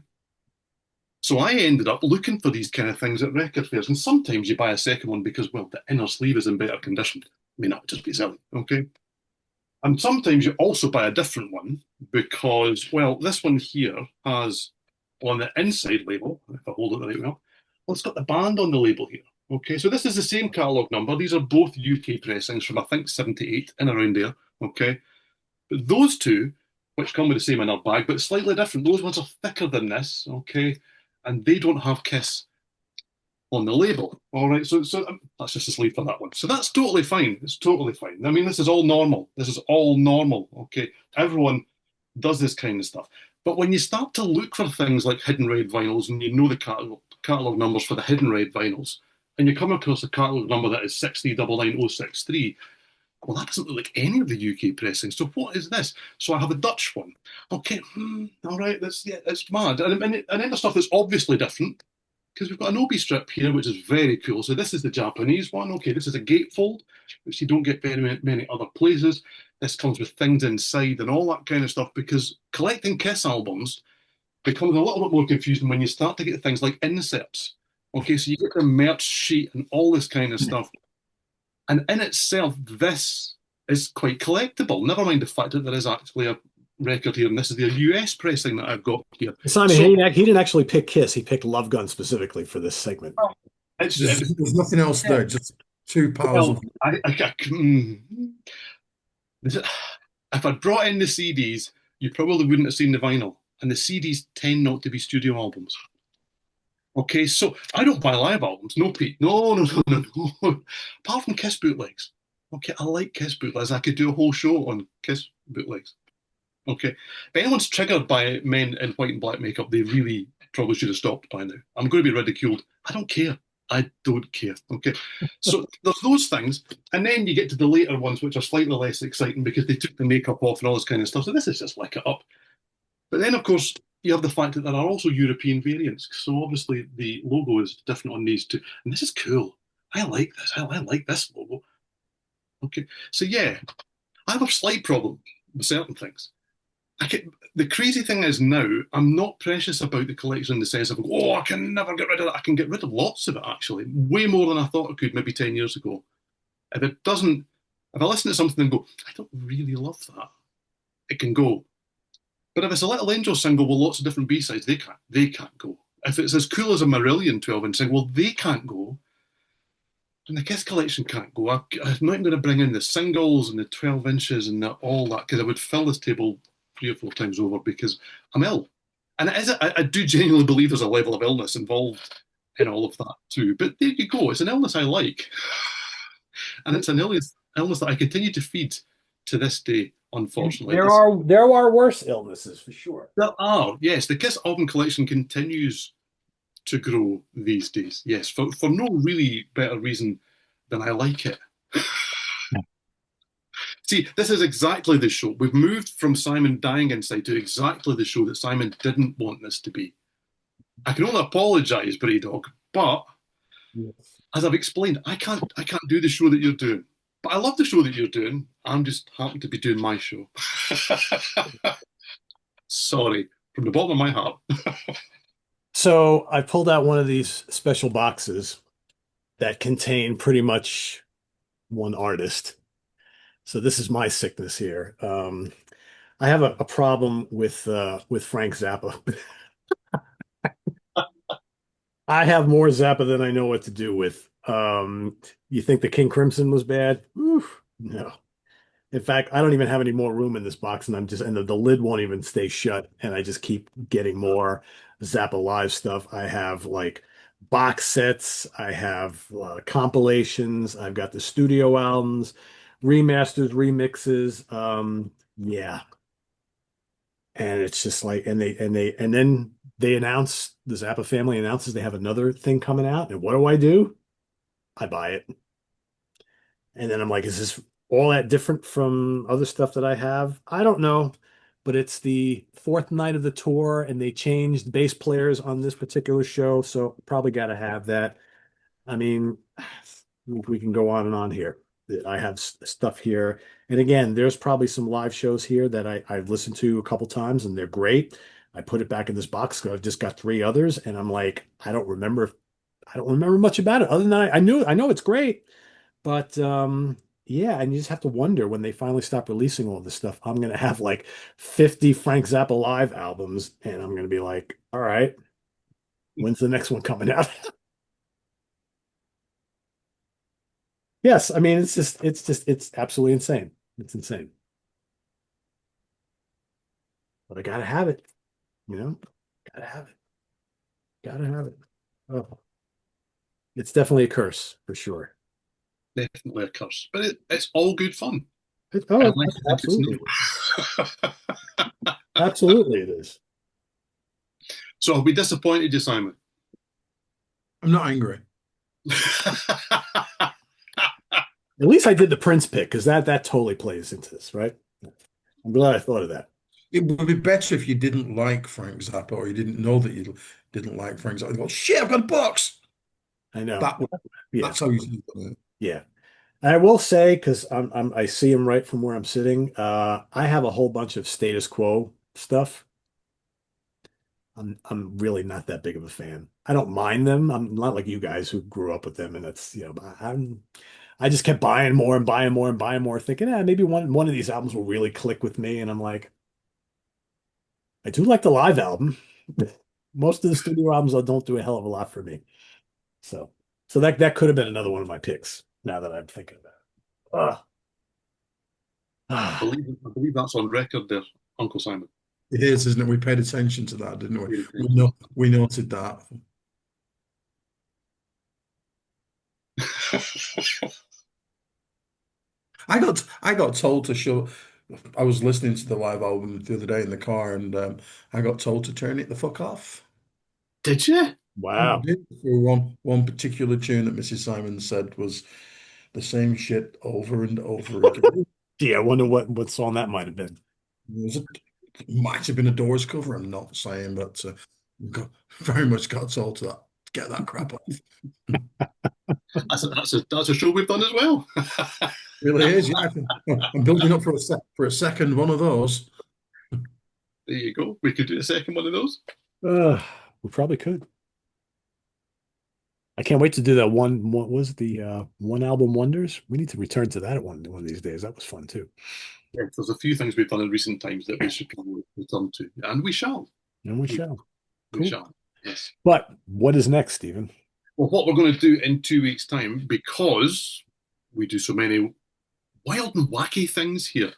So I ended up looking for these kind of things at record fairs, and sometimes you buy a second one because, well, the inner sleeve is in better condition. I mean, that would just be silly. Okay. And sometimes you also buy a different one because, well, this one here has on the inside label, if I hold it the right way up, well, it's got the band on the label here. Okay, so this is the same catalogue number. These are both UK pressings from, I think, 78 and around there. Okay, but those two, which come with the same inner bag, but slightly different, those ones are thicker than this. Okay, and they don't have Kiss on the label. All right, so that's just a sleeve for that one. So that's totally fine. It's totally fine. I mean, this is all normal. This is all normal. Okay, everyone does this kind of stuff. But when you start to look for things like hidden red vinyls, and you know the catalog numbers for the hidden red vinyls, and you come across a catalog number that is 6399063, well, that doesn't look like any of the UK pressings. So what is this? So I have a Dutch one. Okay, all right, it's mad. And then the stuff that's obviously different, because we've got an Obi strip here, which is very cool. So this is the Japanese one. Okay, this is a gatefold, which you don't get very many other places. This comes with things inside and all that kind of stuff, because collecting Kiss albums becomes a little bit more confusing when you start to get things like inserts. Okay, so you get the merch sheet and all this kind of stuff. And in itself, this is quite collectible. Never mind the fact that there is actually a record here, and this is the US pressing that I've got here. Simon, So, he didn't actually pick Kiss. He picked Love Gun specifically for this segment. There's nothing else there, just two piles of. If I'd brought in the CDs, you probably wouldn't have seen the vinyl. And the CDs tend not to be studio albums. Okay, so I don't buy live albums. No, Pete. No. Apart from Kiss bootlegs. Okay, I like Kiss bootlegs. I could do a whole show on Kiss bootlegs. Okay. If anyone's triggered by men in white and black makeup, they really probably should have stopped by now. I'm going to be ridiculed. I don't care. I don't care. Okay. So there's those things. And then you get to the later ones, which are slightly less exciting because they took the makeup off and all this kind of stuff. So this is just lick it up. But then, of course, you have the fact that there are also European variants. So obviously the logo is different on these two. And this is cool. I like this. I like this logo. Okay. So yeah, I have a slight problem with certain things. The crazy thing is now, I'm not precious about the collection in the sense of, oh, I can never get rid of that. I can get rid of lots of it, actually. Way more than I thought I could maybe 10 years ago. If I listen to something and go, I don't really love that, it can go. But if it's a Little Angel single with lots of different B-sides, they can't go. If it's as cool as a Marillion 12-inch single, they can't go. And the Kiss collection can't go. I'm not even going to bring in the singles and the 12 inches and all that, because I would fill this table 3 or 4 times over because I'm ill. And I do genuinely believe there's a level of illness involved in all of that too. But there you go. It's an illness I like. And it's an illness that I continue to feed to this day, unfortunately. There are worse illnesses for sure. There are, yes. The Kiss album collection continues to grow these days. Yes, for no really better reason than I like it. See, this is exactly the show. We've moved from Simon dying inside to exactly the show that Simon didn't want this to be. I can only apologise, Bray Dog, but yes, as I've explained, I can't do the show that you're doing. But I love the show that you're doing. I'm just happy to be doing my show. Sorry, from the bottom of my heart. So I pulled out one of these special boxes that contain pretty much one artist. So this is my sickness here. I have a problem with Frank Zappa. I have more Zappa than I know what to do with. You think the King Crimson was bad? Oof, no. In fact, I don't even have any more room in this box, and the lid won't even stay shut, and I just keep getting more Zappa Live stuff. I have like box sets, I have compilations, I've got the studio albums, remasters, remixes. Yeah. And it's just like, and then the Zappa family announces they have another thing coming out. And what do? I buy it. And then I'm like, is this all that different from other stuff that I have? I don't know. but it's the fourth night of the tour, and they changed bass players on this particular show, so probably got to have that. I mean, we can go on and on here. I have stuff here, and again, there's probably some live shows here that I've listened to a couple times, and they're great. I put it back in this box because I've just got three others, and I'm like, I don't remember much about it other than I know it's great, but yeah, and you just have to wonder when they finally stop releasing all this stuff. I'm gonna have like 50 Frank Zappa live albums, and I'm gonna be like, all right, when's the next one coming out? Yes, I mean it's absolutely insane. It's insane. But I gotta have it, you know? Gotta have it. Gotta have it. Oh, it's definitely a curse for sure. Definitely a curse, but it's all good fun. Oh, I like to think it's absolutely. not. Absolutely it is. So I'll be disappointed you, Simon. I'm not angry. At least I did the Prince pick because that totally plays into this, right? I'm glad I thought of that. It would be better if you didn't like Frank Zappa or you didn't know that you didn't like Frank Zappa. You go, shit, I've got a box. I know. That Yeah, that's how you see it. yeah. I will say because I see him right from where I'm sitting. I have a whole bunch of status quo stuff. I'm really not that big of a fan. I don't mind them. I'm not like you guys who grew up with them, and that's I just kept buying more and buying more and buying more, thinking, maybe one of these albums will really click with me. And I'm like, I do like the live album. Most of the studio albums don't do a hell of a lot for me. So that could have been another one of my picks. Now that I'm thinking about it. Ah, I believe that's on record there, Uncle Simon. It is, isn't it? We paid attention to that, didn't we? We noted that. I got told to show. I was listening to the live album the other day in the car, and I got told to turn it the fuck off. Did you? wow. For one particular tune that Mrs. Simon said was the same shit over and over again. Gee, I wonder what song that might have been. It might have been a Doors cover. I'm not saying, but very much got told to get that crap off. That's a show we've done as well. Really is, yeah. I'm building up for a second one of those. There you go. We could do a second one of those. Uh, we probably could. I can't wait to do that what was it, the one album wonders? We need to return to that one of these days. That was fun too. Yeah, there's a few things we've done in recent times that we should probably return to, and we shall. And we We, shall. we Cool. shall. Yes. But what is next, Stephen? Well, what we're going to do in 2 weeks' time, because we do so many wild and wacky things here,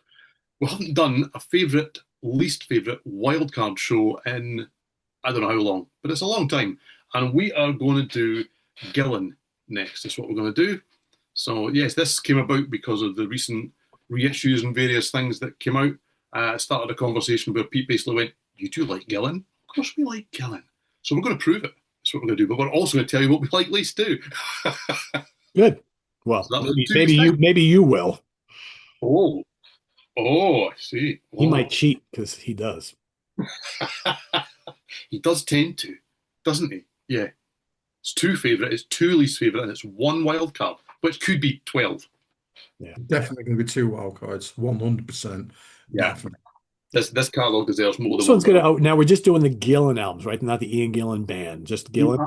we haven't done a favourite, least favourite wildcard show in I don't know how long, but it's a long time. And we are going to do Gillen next, is what we're going to do. So, yes, this came about because of the recent reissues and various things that came out. Started a conversation where Pete basically went, "You do like Gillen? Of course we like Gillen." So we're going to prove it. That's what we're going to do. But we're also going to tell you what we like least too. Good. Well, So that was maybe you will. Oh, I see. He Oh. might cheat because he does. He does tend to, doesn't he? Yeah. It's two favourite, it's two least favourite, and it's one wild card, which could be 12. Yeah. Definitely going to be two wild cards, 100%. Yeah. Definitely. This catalog deserves more This than one's one. gonna. Oh, now we're just doing the Gillen albums, right? Not the Ian Gillen band, just Gillen.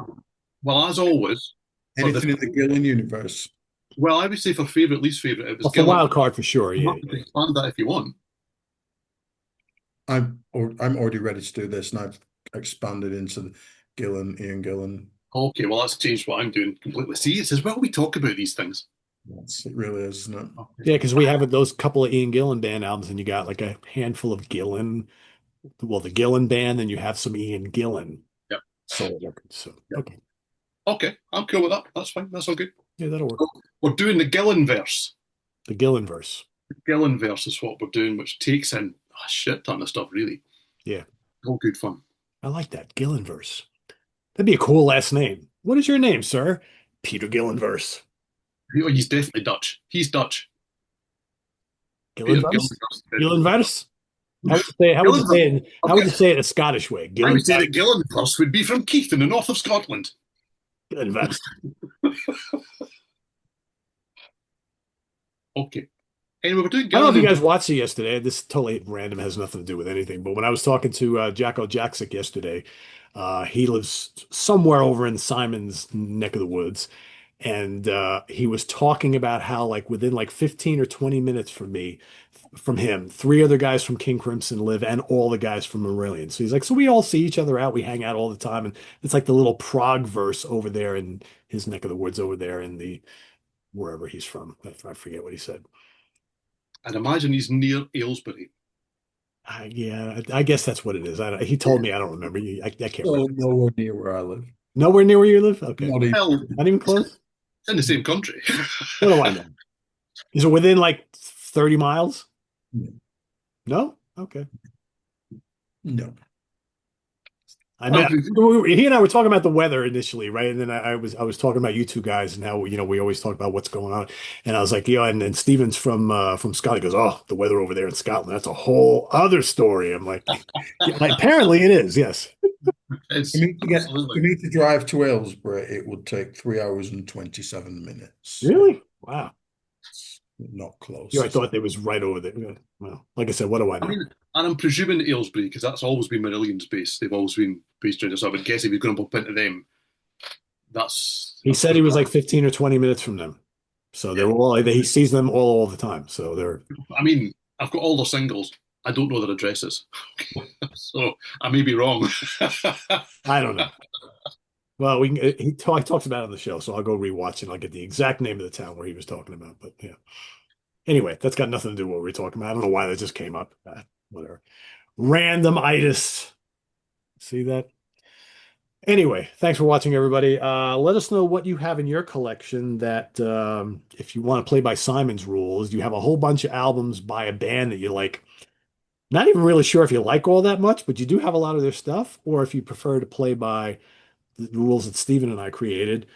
Well, as always, Anything in the Gillen universe. well, I would say for favourite, least favourite, it was Well, for Gillen. wild card for sure. You Yeah, have to yeah. expand that if you want. I'm already ready to do this, and I've expanded into the Ian Gillen. Okay, well, that's changed what I'm doing completely. See, it's as well we talk about these things. It really is, isn't it? Yeah, because we have those couple of Ian Gillan band albums, and you got like a handful of Gillan. Well, the Gillan band, and you have some Ian Gillan Yep. solo records. So Yep. okay, Okay, I'm cool with that. That's fine. That's all good. yeah, that'll work. We're doing the Gillen verse. The Gillan verse. The Gillen verse is what we're doing, which takes in a shit ton of stuff, really. Yeah, All good fun. I like that Gillan verse. That'd be a cool last name. What is your name, sir? Peter Gillan verse. Oh, he's definitely Dutch. He's Dutch. Gillan Peter verse. Gillen Gillan verse. How would you say? How would you say Gillen. it? How would you say it a Scottish way? I would say Gillen. that Gillenfirst would be from Keith in the north of Scotland. Gillenvest. Okay. Anyway, we're doing I don't know Gillen if you and guys watched it yesterday. This is totally random, has nothing to do with anything. But when I was talking to Jacko Jaksic yesterday, he lives somewhere over in Simon's neck of the woods, and he was talking about how like within like 15 or 20 minutes from him, three other guys from King Crimson live, and all the guys from Marillion. So he's like, so we all see each other out, we hang out all the time, and it's like the little prog verse over there in his neck of the woods over there in the wherever he's from. I forget what he said. I'd imagine he's near Aylesbury. Yeah, I guess that's what it is. He told me. I don't remember. I can't So remember. nowhere near where I live. Nowhere near where you live? Okay. Not even. Well, Not even close? it's in the same country. What do I know? Is it within like 30 miles? No? Okay. No. I Well, mean, he and I were talking about the weather initially, right? And then I was talking about you two guys and how we always talk about what's going on. And I was like, and Steven's from Scotland. He goes, oh, the weather over there in Scotland, that's a whole other story. I'm like, yeah, apparently it is, yes. it's For absolutely. me to drive to Aylesbury, it would take 3 hours and 27 minutes. Really? Wow. Not You know, close. I thought it was right over there. Yeah. Well, like I said, what do I I know? mean, and I'm presuming Aylesbury, because that's always been Marillion's base. They've always been based around there. So I would guess if you're going to bump into them, He that's said he pretty was bad. like 15 or 20 minutes from them. So they're Yeah. all, he sees them all the time. So they're, I mean, I've got all their singles. I don't know their addresses. So I may be wrong. I don't know. Well, he talks about it on the show, so I'll go rewatch it. I'll get the exact name of the town where he was talking about. But yeah. Anyway, that's got nothing to do with what we're talking about. I don't know why that just came up. Whatever. Randomitis. See that? Anyway, thanks for watching, everybody. Let us know what you have in your collection that, if you want to play by Simon's rules, you have a whole bunch of albums by a band that you like. Not even really sure if you like all that much, but you do have a lot of their stuff, or if you prefer to play by the rules that Steven and I created.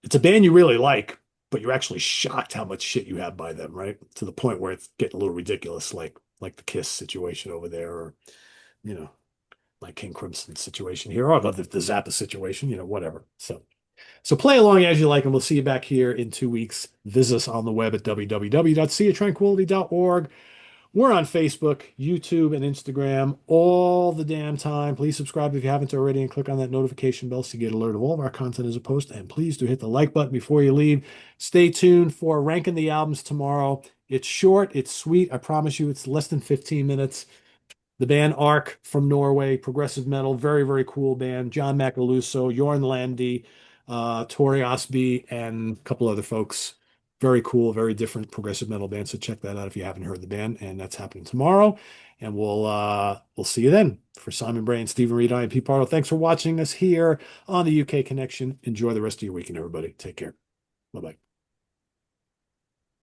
It's a band you really like, but you're actually shocked how much shit you have by them, right? To the point where it's getting a little ridiculous, like the Kiss situation over there, or you know, like King Crimson situation here, or the Zappa situation, whatever. So play along as you like, and we'll see you back here in 2 weeks. Visit us on the web at www.seatranquility.org. We're on Facebook, YouTube, and Instagram all the damn time. Please subscribe if you haven't already and click on that notification bell so you get alert of all of our content as a post. And please do hit the like button before you leave. Stay tuned for ranking the albums tomorrow. It's short, it's sweet. I promise you, it's less than 15 minutes. The band Ark from Norway, progressive metal, very, very cool band. John Macaluso, Jorn Landi, Tori Osby, and a couple other folks. Very cool, very different progressive metal band. So check that out if you haven't heard the band. And that's happening tomorrow. And we'll see you then. For Simon Bray and Steven Reid, I am Pete Pardo. Thanks for watching us here on the UK Connection. Enjoy the rest of your weekend, everybody. Take care. Bye-bye.